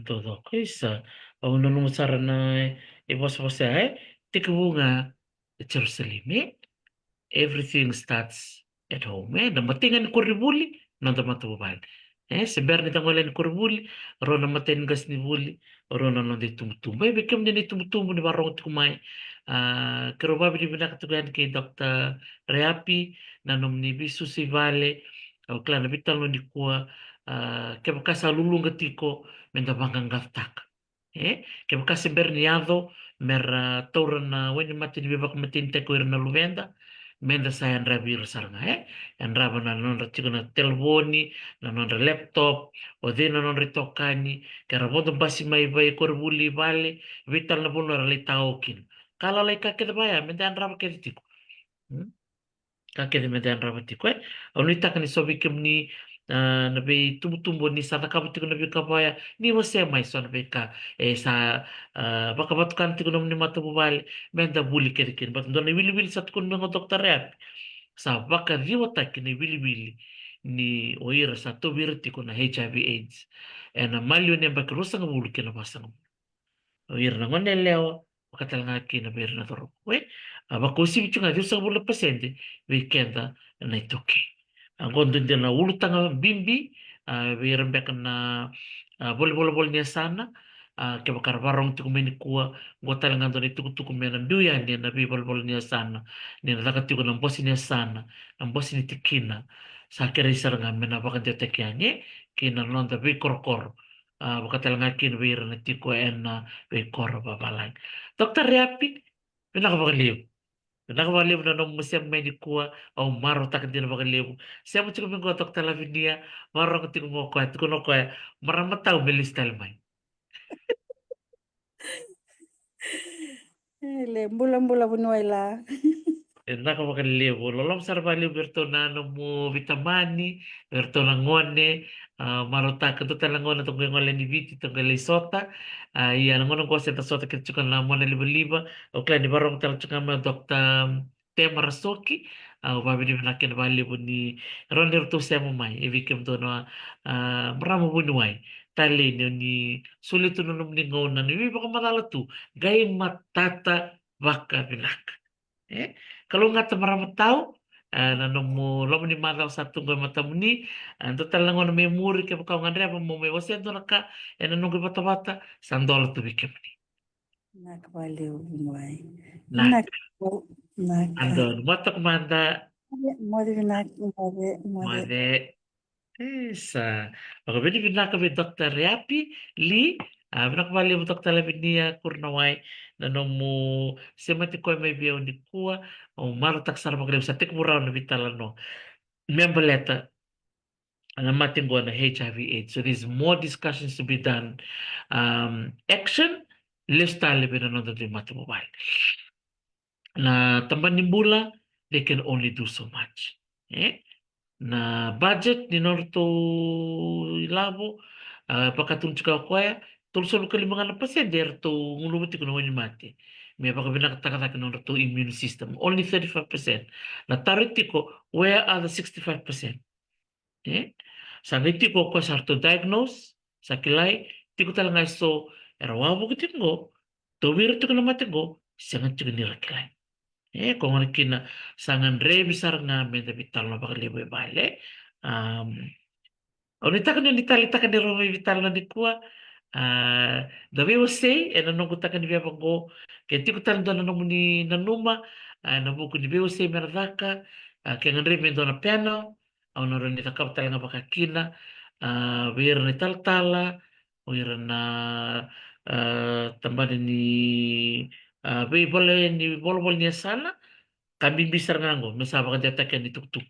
todo. Isa, au nunu sarana e vos tikubunga Jerusalem. Everything starts at home. Na matingan kuribuli, nanda matubal. Sebenarnya tangolan kuribuli, rona maten gas ni buli, rona nanda tumtum. Bekem ni tumtum ni barong tukumai. Kerobabi di benak tugan ke Dr. Reapi, nanom ni bisu si vale, au klana bital no di kuah ke bakasa lulung gatiko menda bangang gaftak ke bakasa berniado mer toran wen mati di bebak matin te ko irna luvenda menda sayan rabir sarga en rabana non ratiko na telefoni na non laptop o de non ritokani ke rabodo basi mai vai korbuli vale vital na bono rali taukin Kalau lai kakek baya, mendan raba keditiko. Kakek di mendan raba tiko Onu ita kan sobi kemni nabe tumbo ni sana kabutiko nabe kabaya. Ni wase mai so nabe ka sa baka batukan tiko nabe ni mata bubal. Menda buli kedikin. Bat ndona wili wili sat kun mengo dokter ya. Sa baka riwata kini wili wili ni oira sa to wirti kuna HIV AIDS. Ena malio ne baka rusang bulu kina basang irna ngone leo katal ngaki na birna toro we aba kosi bichu ngadi usang bula pasente weekenda na itoke angon din na ulutang bimbi biram bek na bol bol bol niya sana ke bakar barong tu kumeni kuwa gotal ngando ni tuku tuku mena duya ni na bi bol bol niya sana ni na takati ko ng boss niya sana ng boss ni tikina sa kere isar nga mena bakan te tekyanye kina nonda bi korkor bakatal ngakin wir na tiko en kor babalang. Dokter Riapi, pinakabagaliw. Pinakabagaliw na nung musyang medikua o maro takan din bagaliw. Siya mo chiko mingo dokter Lavinia, maro ko tiko mo kwa, tiko no kwa, maramataw milis talmay. Le mbula-mbula bunuela. Nakapagaliw. Lolong sarvaliw berto na no mo vitamani, berto na ngone, maruta ka tuta lang ngone tunggu ngole ni viti tunggu le sota, iya ngono ko senta sota ke chukan na mo na liba o kla ni barong tal chukan ma dokta tema rasoki, babi ni nakin bali ni ronir tu siya mo mai, evikem to no maramo bunuai. Tali ni sulit tu nunum ni ngona ni baka malala tu, gayin matata baka binak. Eh, kalau nggak teman tahu, nanomu lo ni mata satu gue mata muni, total ngono memori ke kau ngandre apa mau mewasi itu naka, nunggu bata-bata, sandol tuh bikin ni. Nakabaliw bunuai. Nah, Nak naka. andon, mata kumanda, Mode nak mode. made, esa. Ako bini binaka bi Dr. Yapi, Li, binakabali mo Dr. Lavinia Kurnaway, nanomu, semati ko may biyaw ni kuwa, o marutak sa magalim sa tikmuraw na bitalan no. Member letter, and I'm not going to HIV/AIDS. So there's more discussions to be done. Action, lifestyle living another day mobile. Na tamban ni bula, they can only do so much. Eh? Na budget ni norto ilabo, pakatun chika kwaya, tulso kalimangan na pasya der to ngulubuti ko naman mati. May baka binakataka na to immune system. Only 35%. Na tariti ko, where are the 65%? Eh? Sabi ti ko sarto diagnose sakilay ti ko talaga so erawabu ko tingo to wir to na matigo sangat ti ni kilay. Kung ano kina sangan re bisar nga men da vital na bakali bale onita kan ni talita kan ni romi vital na di kuwa the way was say and ano ko takan ni bago kaya ti ko talando na ni nanuma nabuko ni Beo say meradaka kaya nga rin mendo na piano ang naroon ni takap talaga bakakina wira ni taltala wira na tambanin ni ni bolbol niya sana kami bisar ngango mesaba ka data kan ituktuk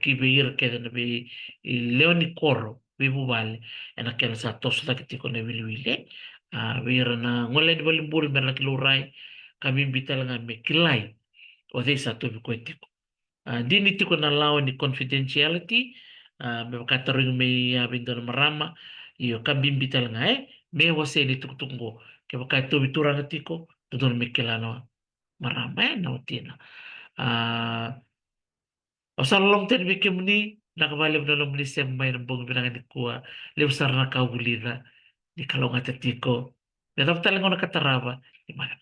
kibir kaya na bi leoni koro bibubal enak kaya sa tos la kiti ko na wilwile wira na ngolay ni balimbul meron kiluray kami bital nga may kilay o de sa tubi ko itiko di niti ko na lao ni confidentiality may makataring may bindo na marama iyo kami bital nga may wase ni tuktungo kaya baka tubi turang itiko tudon may kilano marama na utina o sa long ten bikim ni nakabalib na lumli sembay ng buong binangan ni kuwa liwsar na kaulida ni kalungat at tiko. Netap talagang nakataraba, di mana